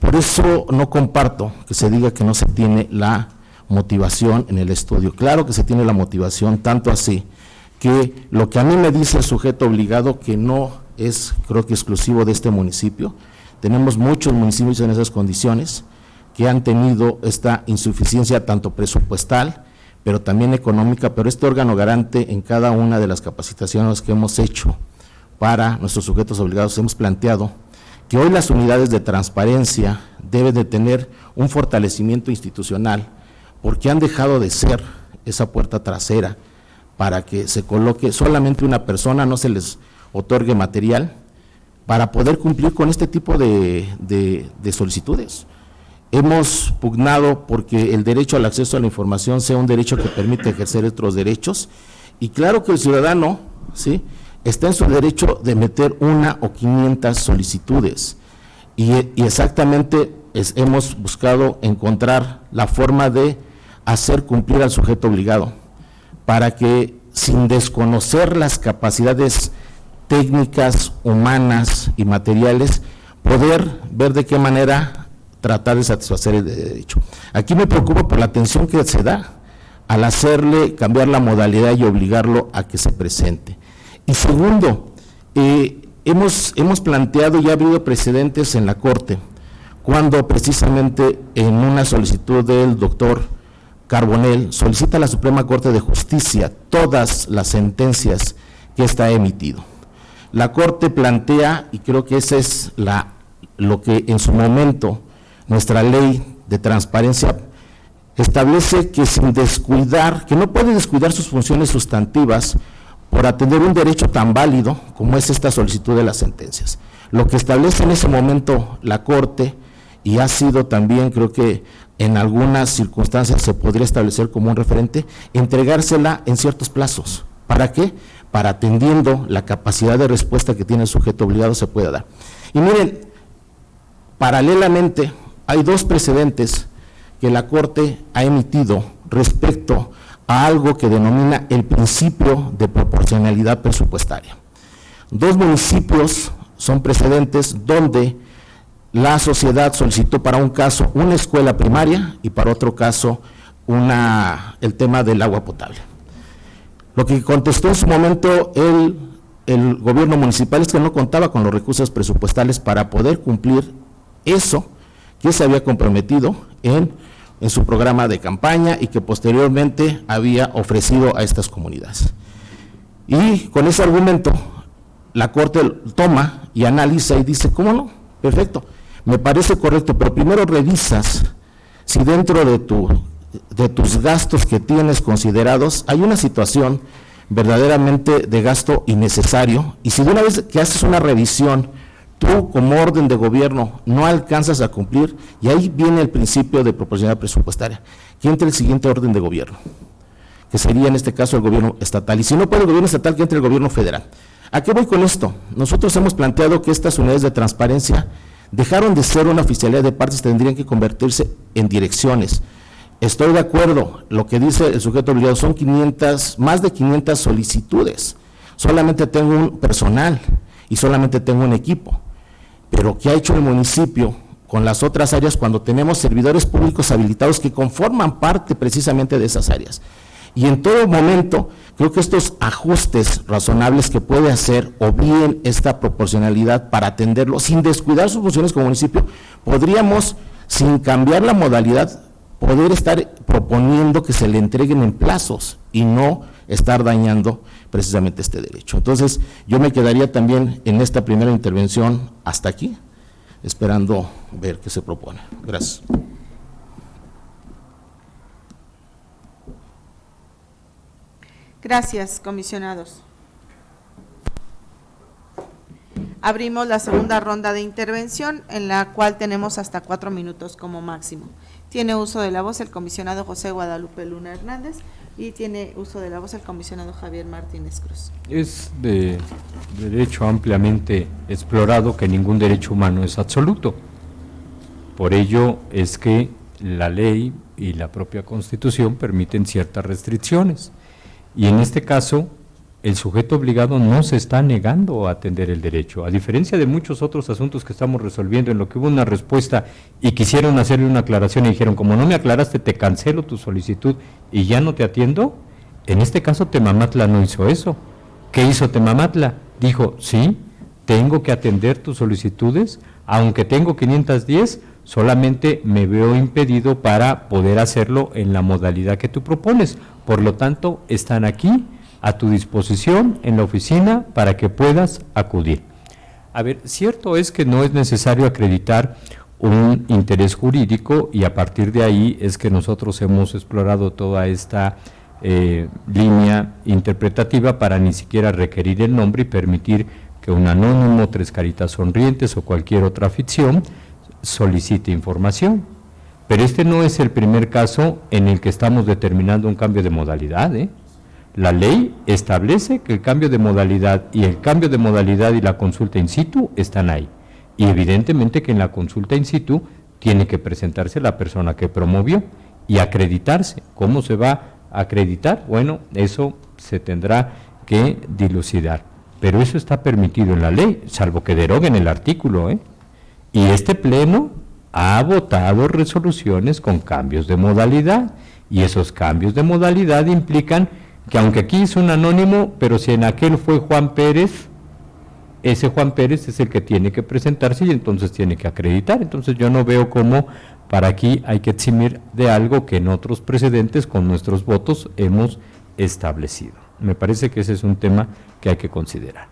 por eso no comparto que se diga que no se tiene la motivación en el estudio. Claro que se tiene la motivación, tanto así que lo que a mí me dice el sujeto obligado, que no es, creo que exclusivo de este municipio, tenemos muchos municipios en esas condiciones que han tenido esta insuficiencia tanto presupuestal, pero también económica, pero este órgano garante en cada una de las capacitaciones que hemos hecho para nuestros sujetos obligados, hemos planteado que hoy las unidades de transparencia deben de tener un fortalecimiento institucional, porque han dejado de ser esa puerta trasera para que se coloque solamente una persona, no se les otorgue material, para poder cumplir con este tipo de solicitudes. Hemos pugnado porque el derecho al acceso a la información sea un derecho que permite ejercer otros derechos, y claro que el ciudadano, ¿sí?, está en su derecho de meter 1 o 500 solicitudes, y exactamente hemos buscado encontrar la forma de hacer cumplir al sujeto obligado, para que sin desconocer las capacidades técnicas, humanas y materiales, poder ver de qué manera tratar de satisfacer el derecho. Aquí me preocupa por la atención que se da al hacerle cambiar la modalidad y obligarlo a que se presente. Y segundo, hemos planteado, ya ha habido precedentes en la Corte, cuando precisamente en una solicitud del doctor Carbonell solicita a la Suprema Corte de Justicia todas las sentencias que ésta ha emitido. La Corte plantea, y creo que ese es lo que en su momento nuestra ley de transparencia establece, que sin descuidar, que no puede descuidar sus funciones sustantivas por atender un derecho tan válido como es esta solicitud de las sentencias. Lo que establece en ese momento la Corte, y ha sido también, creo que en algunas circunstancias se podría establecer como un referente, entregársela en ciertos plazos. ¿Para qué? Para, atendiendo la capacidad de respuesta que tiene el sujeto obligado, se pueda dar. Y miren, paralelamente hay 2 precedentes que la Corte ha emitido respecto a algo que denomina el principio de proporcionalidad presupuestaria. 2 municipios son precedentes donde la sociedad solicitó para un caso una escuela primaria y para otro caso el tema del agua potable. Lo que contestó en su momento el gobierno municipal es que no contaba con los recursos presupuestales para poder cumplir eso que se había comprometido en su programa de campaña y que posteriormente había ofrecido a estas comunidades. Y con ese argumento la Corte toma y analiza y dice, ¿cómo no? Perfecto, me parece correcto, pero primero revisas si dentro de tus gastos que tienes considerados hay una situación verdaderamente de gasto innecesario, y si de una vez que haces una revisión, tú como orden de gobierno no alcanzas a cumplir, y ahí viene el principio de proporcionalidad presupuestaria, que entre el siguiente orden de gobierno, que sería en este caso el gobierno estatal, y si no puede el gobierno estatal, que entre el gobierno federal. ¿A qué voy con esto? Nosotros hemos planteado que estas unidades de transparencia dejaron de ser una oficialidad de partes, tendrían que convertirse en direcciones. Estoy de acuerdo, lo que dice el sujeto obligado, son más de 500 solicitudes, solamente tengo un personal y solamente tengo un equipo, pero ¿qué ha hecho el municipio con las otras áreas cuando tenemos servidores públicos habilitados que conforman parte precisamente de esas áreas? Y en todo momento, creo que estos ajustes razonables que puede hacer, o bien esta proporcionalidad para atenderlo, sin descuidar sus funciones como municipio, podríamos, sin cambiar la modalidad, poder estar proponiendo que se le entreguen en plazos y no estar dañando precisamente este derecho. Entonces, yo me quedaría también en esta primera intervención hasta aquí, esperando ver qué se propone. Gracias. Gracias, comisionados. Abrimos la segunda ronda de intervención, en la cual tenemos hasta 4 minutos como máximo. Tiene uso de la voz el comisionado José Guadalupe Luna Hernández y tiene uso de la voz el comisionado Javier Martínez Cruz. Es de derecho ampliamente explorado que ningún derecho humano es absoluto. Por ello es que la ley y la propia Constitución permiten ciertas restricciones. Y en este caso, el sujeto obligado no se está negando a atender el derecho, a diferencia de muchos otros asuntos que estamos resolviendo, en lo que hubo una respuesta y quisieron hacerle una aclaración y dijeron, como no me aclaraste, te cancelo tu solicitud y ya no te atiendo. En este caso Temamatla no hizo eso. ¿Qué hizo Temamatla? Dijo, sí, tengo que atender tus solicitudes, aunque tengo 510, solamente me veo impedido para poder hacerlo en la modalidad que tú propones. Por lo tanto, están aquí a tu disposición en la oficina para que puedas acudir. A ver, cierto es que no es necesario acreditar un interés jurídico y a partir de ahí es que nosotros hemos explorado toda esta línea interpretativa para ni siquiera requerir el nombre y permitir que un anónimo, Tres Caritas Sonrientes o cualquier otra ficción solicite información. Pero este no es el primer caso en el que estamos determinando un cambio de modalidad, La ley establece que el cambio de modalidad y la consulta in situ están ahí. Y evidentemente que en la consulta in situ tiene que presentarse la persona que promovió y acreditarse. ¿Cómo se va a acreditar? Bueno, eso se tendrá que dilucidar. Pero eso está permitido en la ley, salvo que deroguen el artículo, Y este pleno ha votado resoluciones con cambios de modalidad. Y esos cambios de modalidad implican que aunque aquí es un anónimo, pero si en aquel fue Juan Pérez, ese Juan Pérez es el que tiene que presentarse y entonces tiene que acreditar. Entonces yo no veo cómo para aquí hay que eximir de algo que en otros precedentes con nuestros votos hemos establecido. Me parece que ese es un tema que hay que considerar.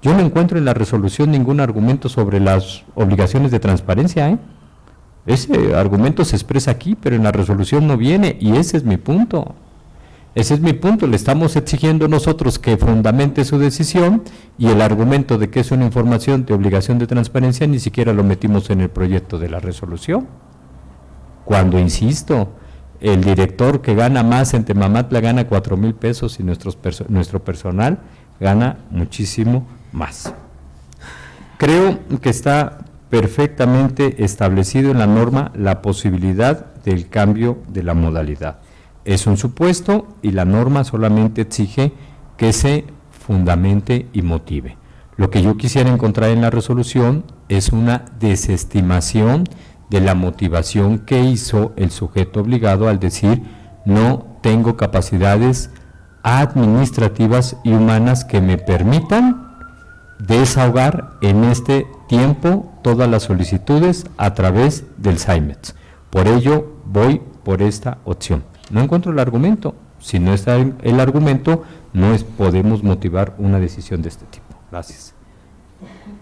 Yo no encuentro en la resolución ningún argumento sobre las obligaciones de transparencia, Ese argumento se expresa aquí, pero en la resolución no viene y ese es mi punto. Ese es mi punto, le estamos exigiendo nosotros que fundamente su decisión y el argumento de que es una información de obligación de transparencia ni siquiera lo metimos en el proyecto de la resolución. Cuando, insisto, el director que gana más en Temamatla gana 4,000 pesos y nuestro personal gana muchísimo más. Creo que está perfectamente establecido en la norma la posibilidad del cambio de la modalidad. Es un supuesto y la norma solamente exige que se fundamente y motive. Lo que yo quisiera encontrar en la resolución es una desestimación de la motivación que hizo el sujeto obligado al decir no tengo capacidades administrativas y humanas que me permitan desahogar en este tiempo todas las solicitudes a través del SAIMEX. Por ello voy por esta opción. No encuentro el argumento. Si no está el argumento, no podemos motivar una decisión de este tipo. Gracias.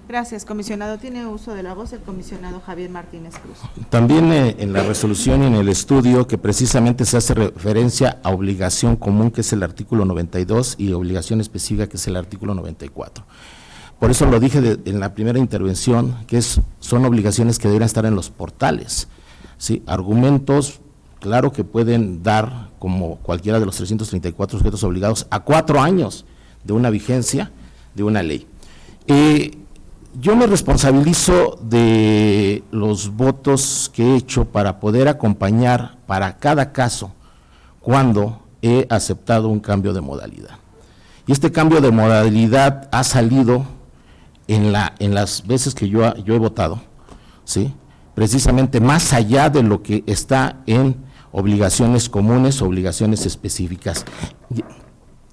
Gracias, comisionado. Tiene uso de la voz el comisionado Javier Martínez Cruz. También en la resolución y en el estudio que precisamente se hace referencia a obligación común, que es el artículo 92, y obligación específica, que es el artículo 94. Por eso lo dije en la primera intervención, que son obligaciones que deberían estar en los portales, ¿sí? Argumentos, claro que pueden dar, como cualquiera de los 334 sujetos obligados, a 4 años de una vigencia de una ley. Yo me responsabilizo de los votos que he hecho para poder acompañar para cada caso cuando he aceptado un cambio de modalidad. Y este cambio de modalidad ha salido en las veces que yo he votado, ¿sí? Precisamente más allá de lo que está en obligaciones comunes, obligaciones específicas.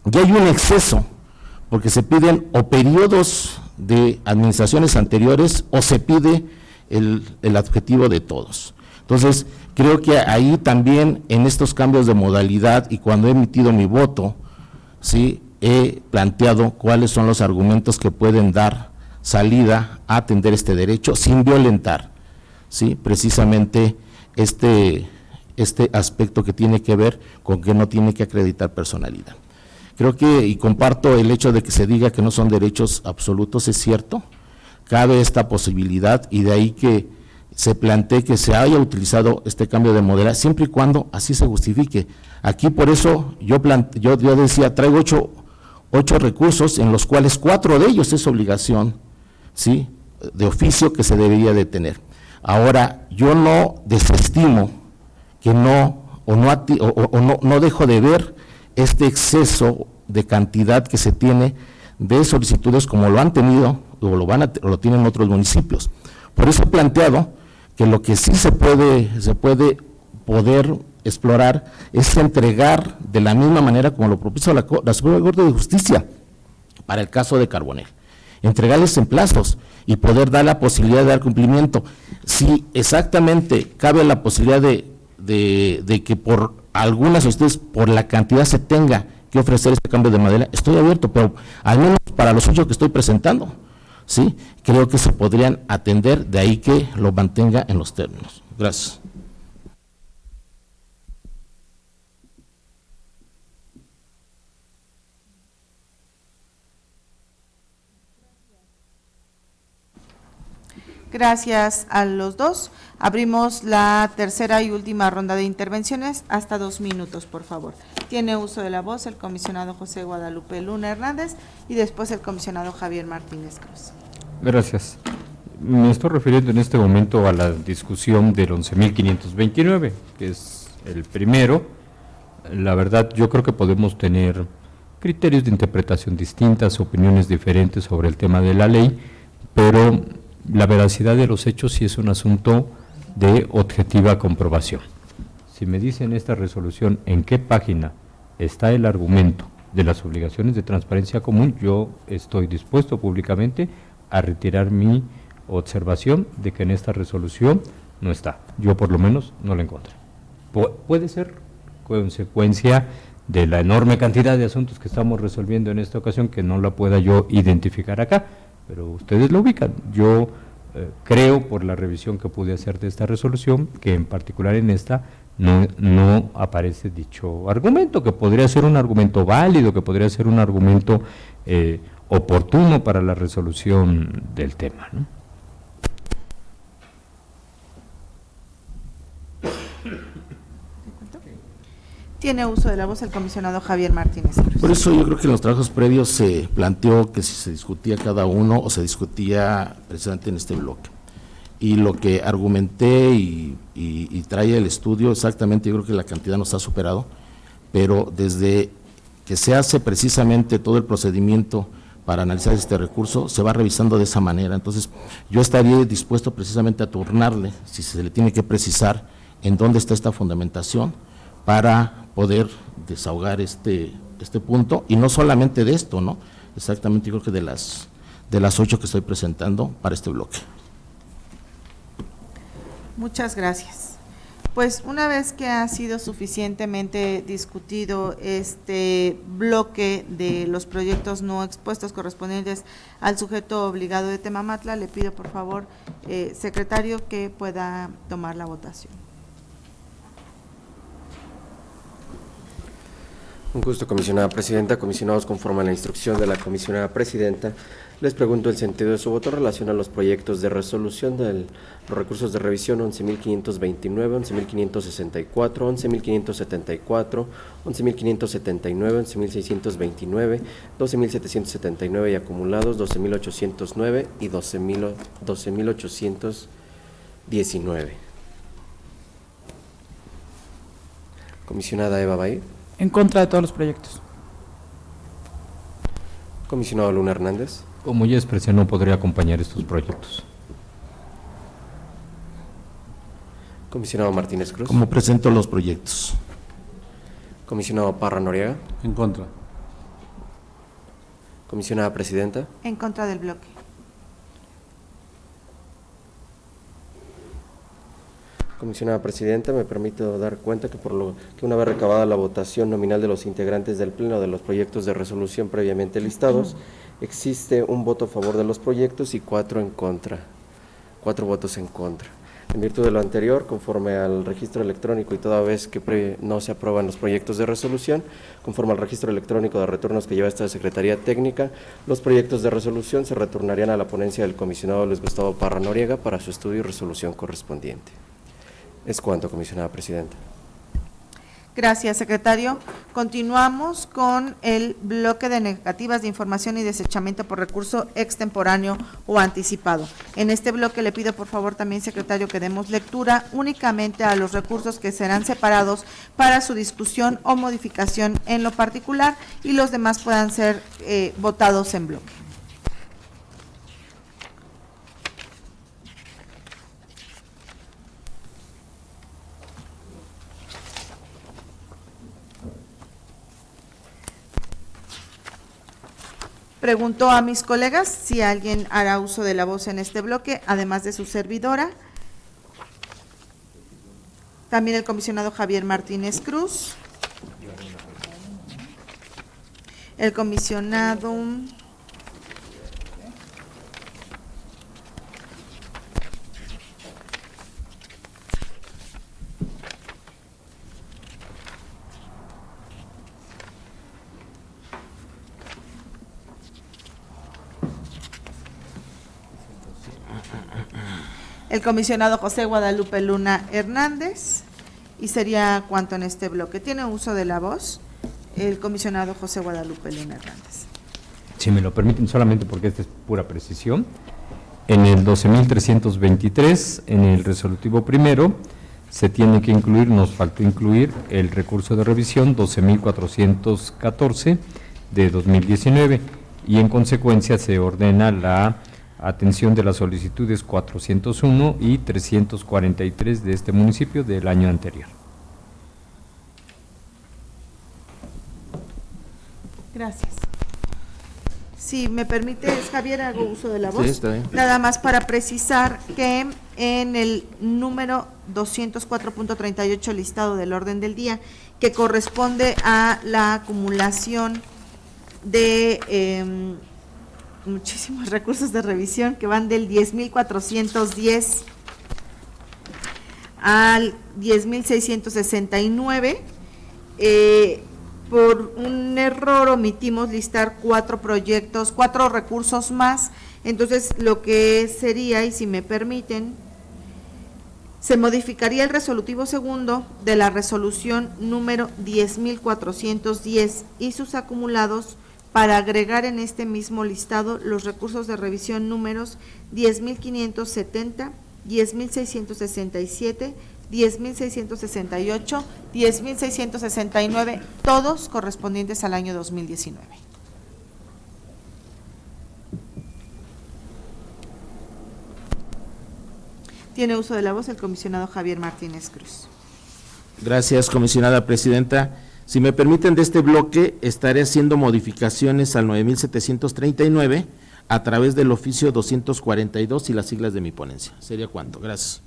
Ya hay un exceso, porque se piden o periodos de administraciones anteriores o se pide el adjetivo de todos. Entonces, creo que ahí también en estos cambios de modalidad y cuando he emitido mi voto, sí, he planteado cuáles son los argumentos que pueden dar salida a atender este derecho sin violentar, sí, precisamente este aspecto que tiene que ver con que no tiene que acreditar personalidad. Creo que, y comparto el hecho de que se diga que no son derechos absolutos, es cierto, cabe esta posibilidad y de ahí que se plantee que se haya utilizado este cambio de modalidad, siempre y cuando así se justifique. Aquí por eso yo decía, traigo ocho recursos, en los cuales 4 de ellos es obligación, ¿sí?, de oficio que se debería de tener. Ahora, yo no desestimo que no dejo de ver este exceso de cantidad que se tiene de solicitudes como lo han tenido o lo tienen otros municipios. Por eso he planteado que lo que sí se puede poder explorar es entregar de la misma manera como lo propuso la Suprema Corte de Justicia para el caso de Carbonell, entregarles en plazos y poder dar la posibilidad de dar cumplimiento. Si exactamente cabe la posibilidad de que por algunas solicitudes, por la cantidad se tenga que ofrecer este cambio de madera, estoy abierto, pero al menos para los 8 que estoy presentando, ¿sí?, creo que se podrían atender, de ahí que lo mantenga en los términos. Gracias. Gracias a los dos. Abrimos la tercera y última ronda de intervenciones. Hasta 2 minutos, por favor. Tiene uso de la voz el comisionado José Guadalupe Luna Hernández y después el comisionado Javier Martínez Cruz. Gracias. Me estoy refiriendo en este momento a la discusión del 11.529, que es el primero. La verdad, yo creo que podemos tener criterios de interpretación distintas, opiniones diferentes sobre el tema de la ley, pero la veracidad de los hechos sí es un asunto de objetiva comprobación. Si me dicen esta resolución en qué página está el argumento de las obligaciones de transparencia común, yo estoy dispuesto públicamente a retirar mi observación de que en esta resolución no está. Yo por lo menos no la encontré. Puede ser consecuencia de la enorme cantidad de asuntos que estamos resolviendo en esta ocasión que no la pueda yo identificar acá, pero ustedes lo ubican. Yo creo, por la revisión que pude hacer de esta resolución, que en particular en esta no aparece dicho argumento, que podría ser un argumento válido, que podría ser un argumento oportuno para la resolución del tema, ¿no? Tiene uso de la voz el comisionado Javier Martínez Cruz. Por eso yo creo que en los trabajos previos se planteó que si se discutía cada uno o se discutía precisamente en este bloque. Y lo que argumenté y trae el estudio, exactamente, yo creo que la cantidad nos ha superado, pero desde que se hace precisamente todo el procedimiento para analizar este recurso, se va revisando de esa manera. Entonces, yo estaría dispuesto precisamente a turnarle, si se le tiene que precisar en dónde está esta fundamentación, para poder desahogar este punto, y no solamente de esto, ¿no? Exactamente, yo creo que de las 8 que estoy presentando para este bloque. Muchas gracias. Pues una vez que ha sido suficientemente discutido este bloque de los proyectos no expuestos correspondientes al sujeto obligado de Temamatla, le pido por favor, secretario, que pueda tomar la votación. Un gusto, comisionada presidenta. Comisionados, conforme a la instrucción de la comisionada presidenta, les pregunto el sentido de su voto en relación a los proyectos de resolución de los recursos de revisión 11.529, 11.564, 11.574, 11.579, 11.629, 12.779 y acumulados 12.809 y 12.819. Comisionada Eva Bay. En contra de todos los proyectos. Comisionado Luna Hernández. Como ya expresé, no podría acompañar estos proyectos. Comisionado Martínez Cruz. Como presento los proyectos. Comisionado Parra Noriega. En contra. Comisionada presidenta. En contra del bloque. Comisionada presidenta, me permito dar cuenta que una vez recabada la votación nominal de los integrantes del Pleno de los proyectos de resolución previamente listados, existe un voto a favor de los proyectos y 4 en contra, 4 votos en contra. En virtud de lo anterior, conforme al registro electrónico y toda vez que no se aprueban los proyectos de resolución, conforme al registro electrónico de retornos que lleva esta Secretaría Técnica, los proyectos de resolución se retornarían a la ponencia del comisionado Luis Gustavo Parra Noriega para su estudio y resolución correspondiente. Es cuanto, comisionada presidenta. Gracias, secretario. Continuamos con el bloque de negativas de información y desechamiento por recurso extemporáneo o anticipado. En este bloque le pido por favor también, secretario, que demos lectura únicamente a los recursos que serán separados para su discusión o modificación en lo particular y los demás puedan ser votados en bloque. Pregunto a mis colegas si alguien hará uso de la voz en este bloque, además de su servidora. También el comisionado Javier Martínez Cruz. El comisionado José Guadalupe Luna Hernández, y sería cuanto en este bloque. ¿Tiene uso de la voz el comisionado José Guadalupe Luna Hernández? Si me lo permiten, solamente porque esta es pura precisión. En el 12.323, en el resolutivo primero, se tiene que incluir, nos faltó incluir el recurso de revisión 12.414 de 2019, y en consecuencia se ordena la atención de las solicitudes 401 y 343 de este municipio del año anterior. Gracias. Si me permite, Javier, hago uso de la voz. Sí, está bien. Nada más para precisar que en el número 204.38 listado del orden del día, que corresponde a la acumulación de muchísimos recursos de revisión que van del 10.410 al 10.669, por un error omitimos listar 4 recursos más. Entonces lo que sería, y si me permiten, se modificaría el resolutivo segundo de la resolución número 10.410 y sus acumulados para agregar en este mismo listado los recursos de revisión números 10.570, 10.667, 10.668, 10.669, todos correspondientes al año 2019. Tiene uso de la voz el comisionado Javier Martínez Cruz. Gracias, comisionada presidenta. Si me permiten, de este bloque estaré haciendo modificaciones al 9.739 a través del oficio 242 y las siglas de mi ponencia. ¿Sería cuánto? Gracias.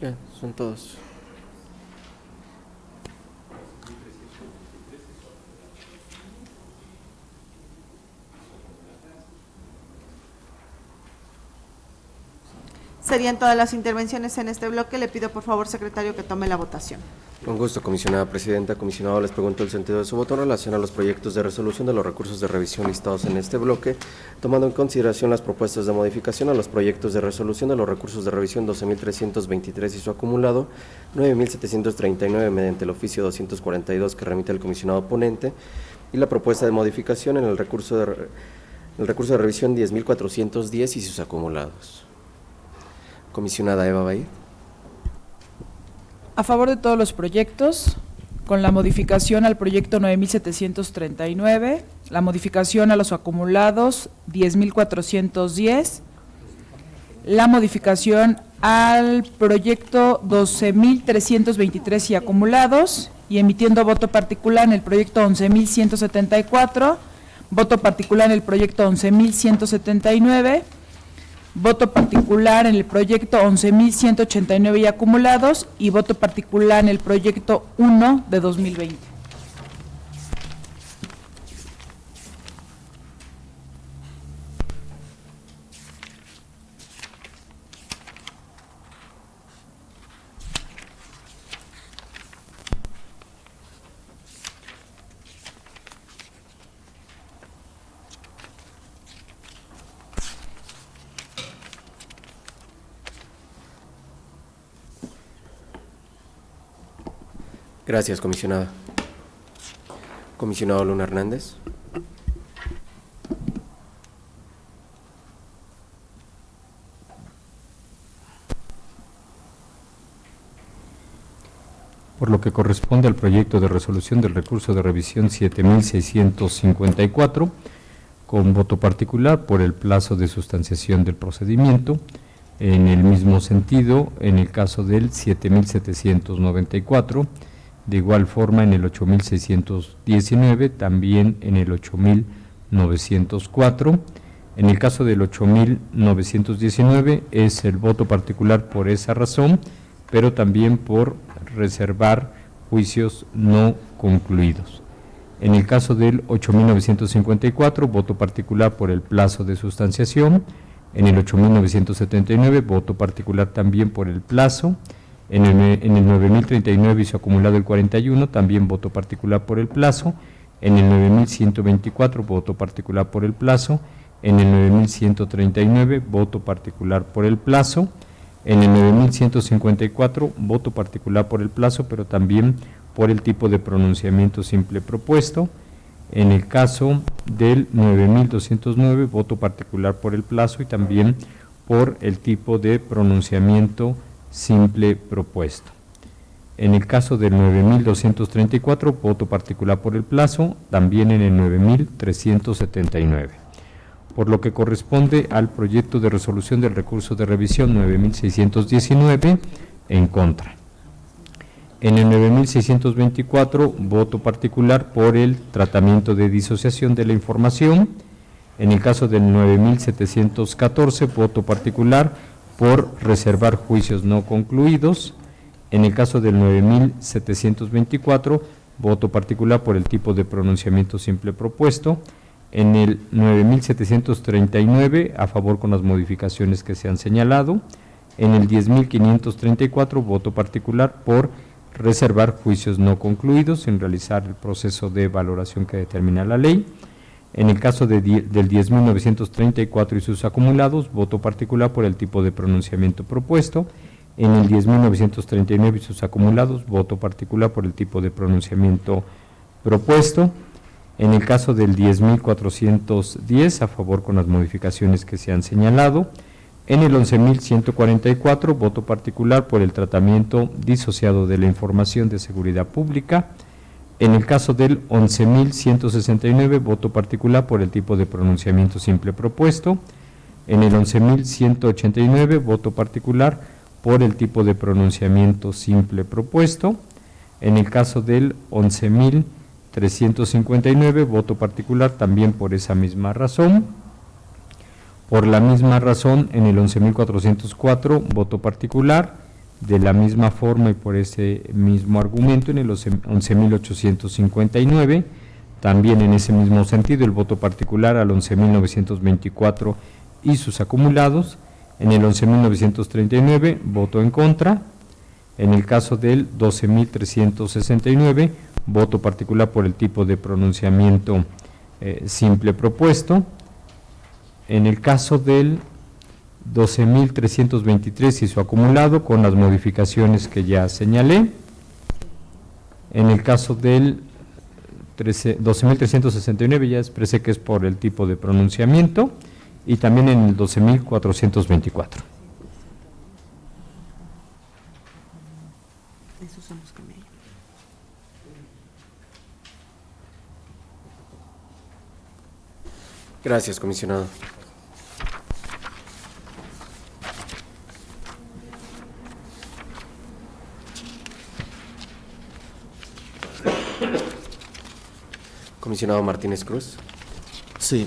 Ya, son todos. Serían todas las intervenciones en este bloque. Le pido por favor, secretario, que tome la votación. Con gusto, comisionada presidenta. Comisionado, les pregunto el sentido de su voto en relación a los proyectos de resolución de los recursos de revisión listados en este bloque, tomando en consideración las propuestas de modificación a los proyectos de resolución de los recursos de revisión 12.323 y su acumulado 9.739 mediante el oficio 242 que remite el comisionado ponente, y la propuesta de modificación en el recurso de revisión 10.410 y sus acumulados. Comisionada Eva Baid. A favor de todos los proyectos, con la modificación al proyecto 9.739, la modificación a los acumulados 10.410, la modificación al proyecto 12.323 y acumulados, y emitiendo voto particular en el proyecto 11.174, voto particular en el proyecto 11.179, voto particular en el proyecto 11.189 y acumulados, y voto particular en el proyecto 1 de 2020. Gracias, comisionada. Comisionado Luna Hernández. Por lo que corresponde al proyecto de resolución del recurso de revisión 7654, con voto particular por el plazo de sustanciación del procedimiento, en el mismo sentido, en el caso del 7794, de igual forma en el 8619, también en el 8904. En el caso del 8919 es el voto particular por esa razón, pero también por reservar juicios no concluidos. En el caso del 8954, voto particular por el plazo de sustanciación. En el 8979, voto particular también por el plazo. En el 9039 y su acumulado el 41, también voto particular por el plazo. En el 9124, voto particular por el plazo. En el 9139, voto particular por el plazo. En el 9154, voto particular por el plazo, pero también por el tipo de pronunciamiento simple propuesto. En el caso del 9209, voto particular por el plazo y también por el tipo de pronunciamiento simple propuesto. En el caso del 9234, voto particular por el plazo, también en el 9379. Por lo que corresponde al proyecto de resolución del recurso de revisión 9619, en contra. En el 9624, voto particular por el tratamiento de disociación de la información. En el caso del 9714, voto particular por reservar juicios no concluidos. En el caso del 9724, voto particular por el tipo de pronunciamiento simple propuesto. En el 9739, a favor con las modificaciones que se han señalado. En el 10534, voto particular por reservar juicios no concluidos sin realizar el proceso de valoración que determina la ley. En el caso del 10.934 y sus acumulados, voto particular por el tipo de pronunciamiento propuesto. En el 10.939 y sus acumulados, voto particular por el tipo de pronunciamiento propuesto. En el caso del 10.410, a favor con las modificaciones que se han señalado. En el 11.144, voto particular por el tratamiento disociado de la información de seguridad pública. En el caso del 11.169, voto particular por el tipo de pronunciamiento simple propuesto. En el 11.189, voto particular por el tipo de pronunciamiento simple propuesto. En el caso del 11.359, voto particular también por esa misma razón. Por la misma razón, en el 11.404, voto particular, de la misma forma y por ese mismo argumento, en el 11.859, también en ese mismo sentido, el voto particular al 11.924 y sus acumulados. En el 11.939, voto en contra. En el caso del 12.369, voto particular por el tipo de pronunciamiento simple propuesto. En el caso del 12.323 y su acumulado, con las modificaciones que ya señalé. En el caso del 12.369 ya expresé que es por el tipo de pronunciamiento, y también en el 12.424. Esos son los que me... Gracias, comisionado. Comisionado Martínez Cruz. Sí,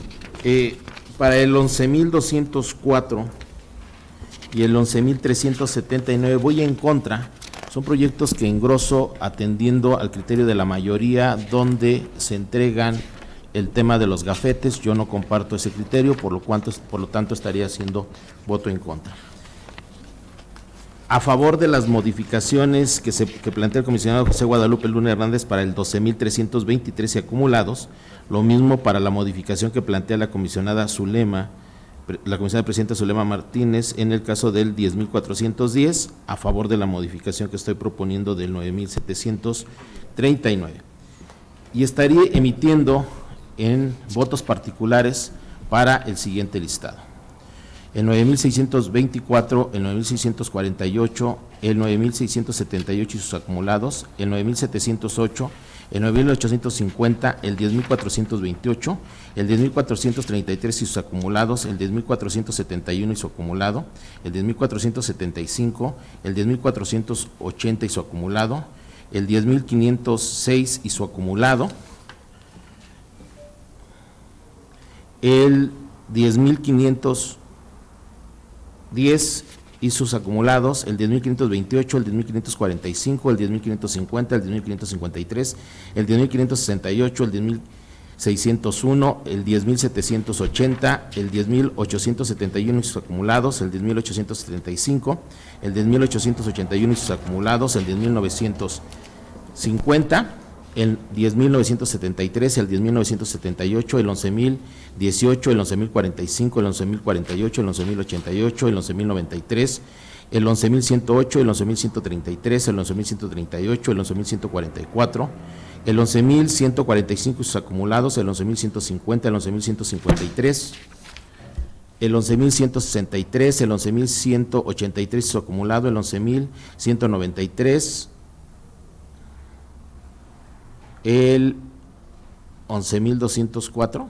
para el 11.204 y el 11.379 voy en contra. Son proyectos que engroso atendiendo al criterio de la mayoría, donde se entregan el tema de los gafetes. Yo no comparto ese criterio, por lo tanto estaría haciendo voto en contra. A favor de las modificaciones que plantea el comisionado José Guadalupe Luna Hernández para el 12.323 y acumulados, lo mismo para la modificación que plantea la comisionada presidenta Zulema Martínez en el caso del 10.410, a favor de la modificación que estoy proponiendo del 9.739. Y estaría emitiendo en votos particulares para el siguiente listado: el 9.624, el 9.648, el 9.678 y sus acumulados, el 9.708, el 9.850, el 10.428, el 10.433 y sus acumulados, el 10.471 y su acumulado, el 10.475, el 10.480 y su acumulado, el 10.506 y su acumulado, el 10.510 y sus acumulados, el 10.528, el 10.545, el 10.550, el 10.553, el 10.568, el 10.601, el 10.780, el 10.871 y sus acumulados, el 10.875, el 10.881 y sus acumulados, el 10.950, el 10.973, el 10.978, el 11.018, el 11.045, el 11.048, el 11.088, el 11.093, el 11.108, el 11.133, el 11.138, el 11.144, el 11.145 y sus acumulados, el 11.150, el 11.153, el 11.163, el 11.183 y su acumulado, el 11.193, el 11.204,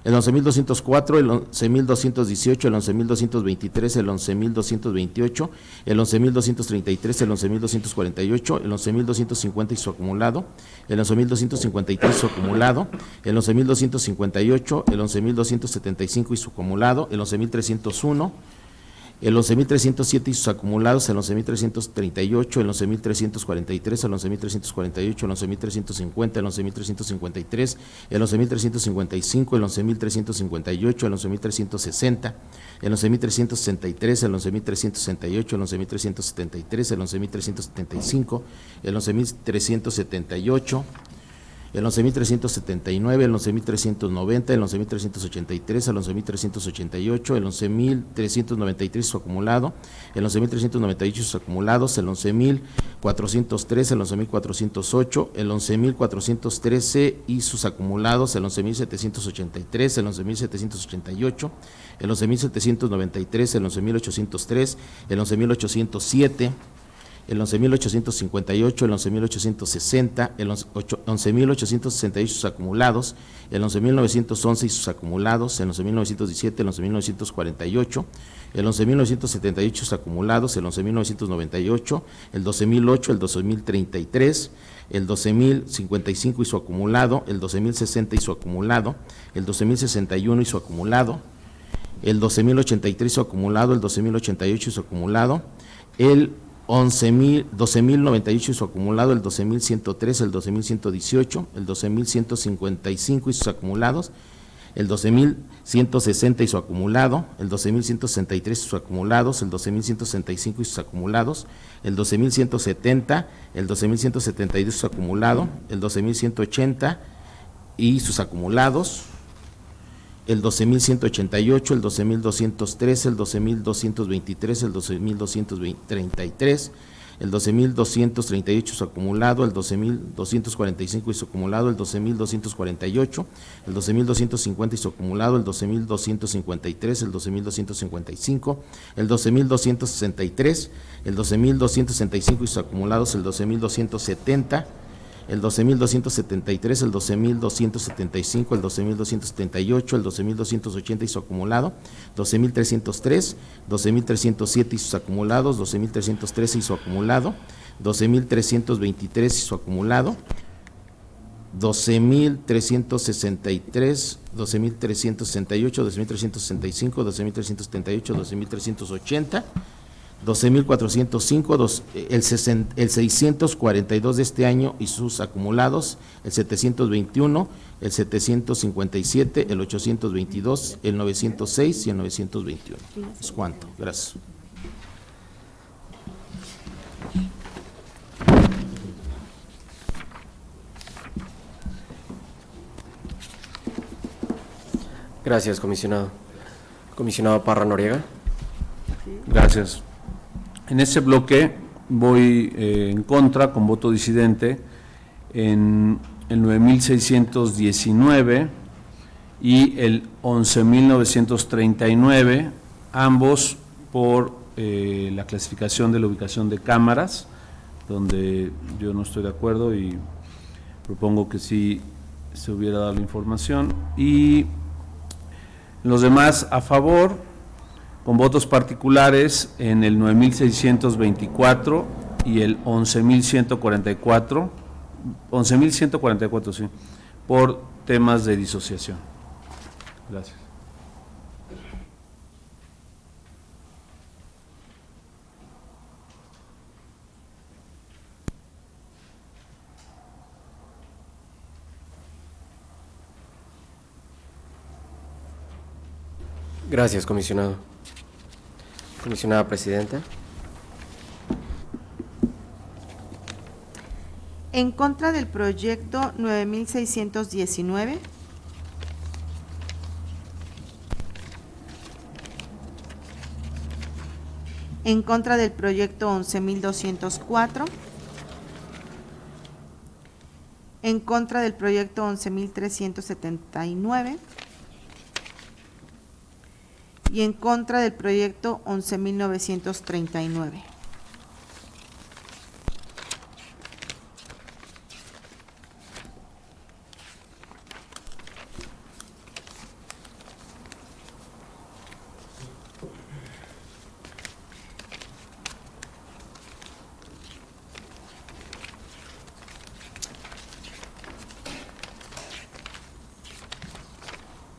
el 11.204, el 11.218, el 11.223, el 11.228, el 11.233, el 11.248, el 11.250 y su acumulado, el 11.253 y su acumulado, el 11.258, el 11.275 y su acumulado, el 11.301, el 11.307 y sus acumulados, el 11.338, el 11.343, el 11.348, el 11.350, el 11.353, el 11.355, el 11.358, el 11.360, el 11.363, el 11.368, el 11.373, el 11.375, el 11.378, el 11.379, el 11.390, el 11.383, el 11.388, el 11.393 su acumulado, el 11.398 sus acumulados, el 11.403, el 11.408, el 11.413 y sus acumulados, el 11.783, el 11.788, el 11.793, el 11.803, el 11.807, el 11.858, el 11.860, el 11.868 y sus acumulados, el 11.911 y sus acumulados, el 11.917, el 11.948, el 11.978 y sus acumulados, el 11.998, el 12.008, el 12.033, el 12.055 y su acumulado, el 12.060 y su acumulado, el 12.061 y su acumulado, el 12.083 y su acumulado, el 12.088 y su acumulado, el 12.098 y su acumulado, el 12.103, el 12.118, el 12.155 y sus acumulados, el 12.160 y su acumulado, el 12.163 y sus acumulados, el 12.165 y sus acumulados, el 12.170, el 12.172 y su acumulado, el 12.180 y sus acumulados, el 12.188, el 12.213, el 12.223, el 12.233, el 12.238 su acumulado, el 12.245 y su acumulado, el 12.248, el 12.250 y su acumulado, el 12.253, el 12.255, el 12.263, el 12.265 y sus acumulados, el 12.270, el 12.273, el 12.275, el 12.278, el 12.280 y su acumulado, 12.303, 12.307 y sus acumulados, 12.313 y su acumulado, 12.323 y su acumulado, 12,363, 12,368, 12,365, 12,378, 12,380, 12,405, el 642 de este año y sus acumulados, el 721, el 757, el 822, el 906 y el 921. ¿Es cuánto? Gracias. Gracias, comisionado. Comisionado Parra Noriega. Gracias. En ese bloque voy en contra, con voto disidente, en el 9,619 y el 11,939, ambos por la clasificación de la ubicación de cámaras, donde yo no estoy de acuerdo y propongo que sí se hubiera dado la información. Y los demás a favor, con votos particulares en el 9,624 y el 11,144, sí, por temas de disociación. Gracias. Gracias, comisionado. Comisionada Presidenta. En contra del proyecto 9,619. En contra del proyecto 11,204. En contra del proyecto 11,379. Y en contra del proyecto 11,939.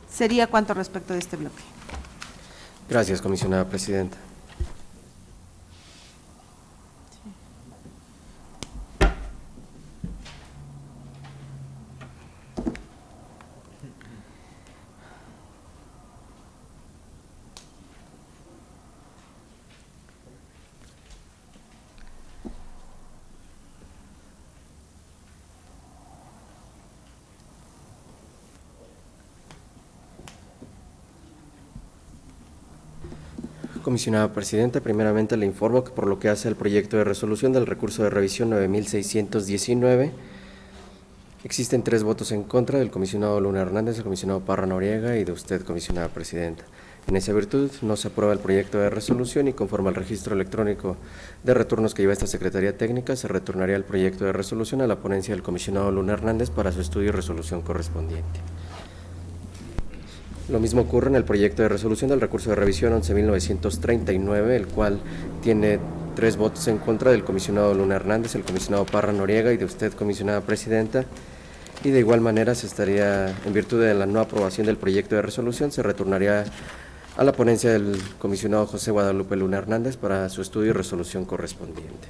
¿Sería cuánto respecto de este bloque? Gracias, comisionada Presidenta. Comisionada Presidenta, primeramente le informo que por lo que hace al proyecto de resolución del recurso de revisión 9,619, existen 3 votos en contra del comisionado Luna Hernández, del comisionado Parra Noriega y de usted, comisionada Presidenta. En esa virtud, no se aprueba el proyecto de resolución y conforme al registro electrónico de retornos que lleva esta Secretaría Técnica, se retornaría el proyecto de resolución a la ponencia del comisionado Luna Hernández para su estudio y resolución correspondiente. Lo mismo ocurre en el proyecto de resolución del recurso de revisión 11,939, el cual tiene 3 votos en contra del comisionado Luna Hernández, el comisionado Parra Noriega y de usted, comisionada Presidenta. Y de igual manera se estaría, en virtud de la no aprobación del proyecto de resolución, se retornaría a la ponencia del comisionado José Guadalupe Luna Hernández para su estudio y resolución correspondiente.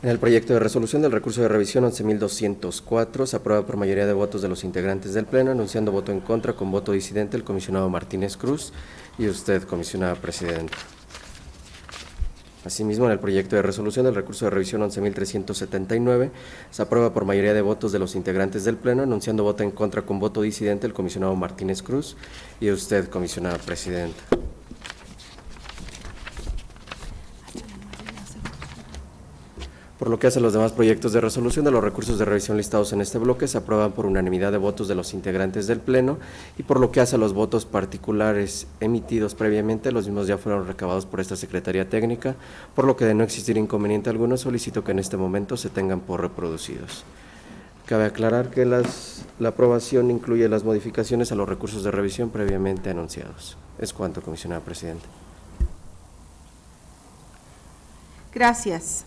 En el proyecto de resolución del recurso de revisión 11,204 se aprueba por mayoría de votos de los integrantes del Pleno, anunciando voto en contra con voto disidente el comisionado Martínez Cruz y usted, comisionada Presidenta. Asimismo, en el proyecto de resolución del recurso de revisión 11,379 se aprueba por mayoría de votos de los integrantes del Pleno, anunciando voto en contra con voto disidente el comisionado Martínez Cruz y usted, comisionada Presidenta. Por lo que hace a los demás proyectos de resolución de los recursos de revisión listados en este bloque, se aprueban por unanimidad de votos de los integrantes del Pleno, y por lo que hace a los votos particulares emitidos previamente, los mismos ya fueron recabados por esta Secretaría Técnica, por lo que de no existir inconveniente alguno, solicito que en este momento se tengan por reproducidos. Cabe aclarar que la aprobación incluye las modificaciones a los recursos de revisión previamente anunciados. Es cuanto, comisionada presidenta. Gracias.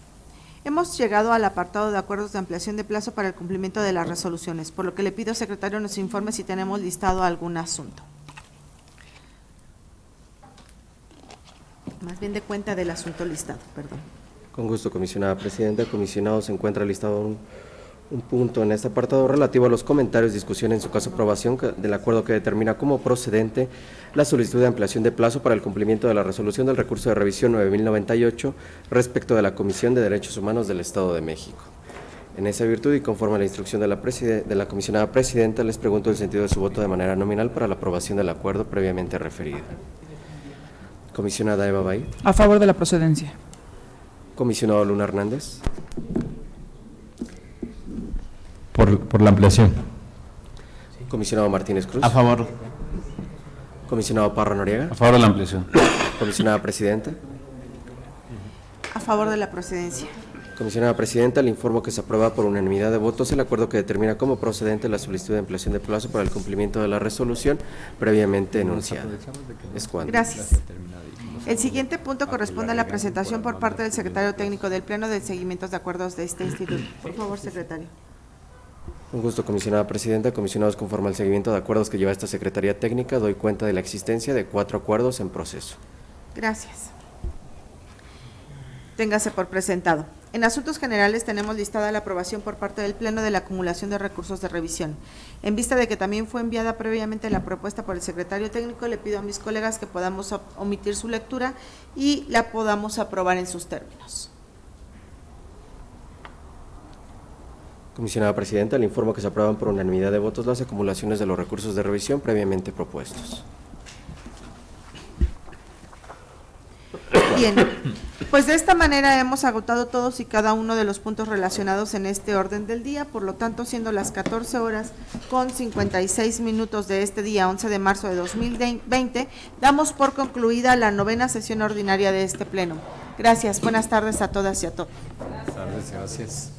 Hemos llegado al apartado de acuerdos de ampliación de plazo para el cumplimiento de las resoluciones, por lo que le pido, secretario, nos informe si tenemos listado algún asunto. Más bien de cuenta del asunto listado, perdón. Con gusto, comisionada presidenta. Comisionado, se encuentra listado un punto en este apartado relativo a los comentarios, discusión, en su caso aprobación del acuerdo que determina como procedente la solicitud de ampliación de plazo para el cumplimiento de la resolución del recurso de revisión 9098 respecto de la Comisión de Derechos Humanos del Estado de México. En esa virtud y conforme a la instrucción de la comisionada presidenta, les pregunto el sentido de su voto de manera nominal para la aprobación del acuerdo previamente referido. Comisionada Eva Bay. A favor de la procedencia. Comisionado Luna Hernández. Por la ampliación. Comisionado Martínez Cruz. A favor. Comisionado Parra Noriega. A favor de la ampliación. Comisionada presidenta. A favor de la procedencia. Comisionada presidenta, le informo que se aprueba por unanimidad de votos el acuerdo que determina como procedente la solicitud de ampliación de plazo para el cumplimiento de la resolución previamente enunciada. Es cuanto. Gracias. El siguiente punto corresponde a la presentación por parte del secretario técnico del Pleno de seguimientos de acuerdos de este instituto. Por favor, secretario. Un gusto, comisionada presidenta. Comisionados, conforme al seguimiento de acuerdos que lleva esta Secretaría Técnica, doy cuenta de la existencia de 4 acuerdos en proceso. Gracias. Téngase por presentado. En asuntos generales tenemos listada la aprobación por parte del Pleno de la acumulación de recursos de revisión. En vista de que también fue enviada previamente la propuesta por el secretario técnico, le pido a mis colegas que podamos omitir su lectura y la podamos aprobar en sus términos. Comisionada presidenta, le informo que se aprueban por unanimidad de votos las acumulaciones de los recursos de revisión previamente propuestos. Bien, pues de esta manera hemos agotado todos y cada uno de los puntos relacionados en este orden del día, por lo tanto, siendo las 14:56 de este día, 11 de marzo de 2020, damos por concluida la 9ª sesión ordinaria de este Pleno. Gracias, buenas tardes a todas y a todos. Buenas tardes, gracias.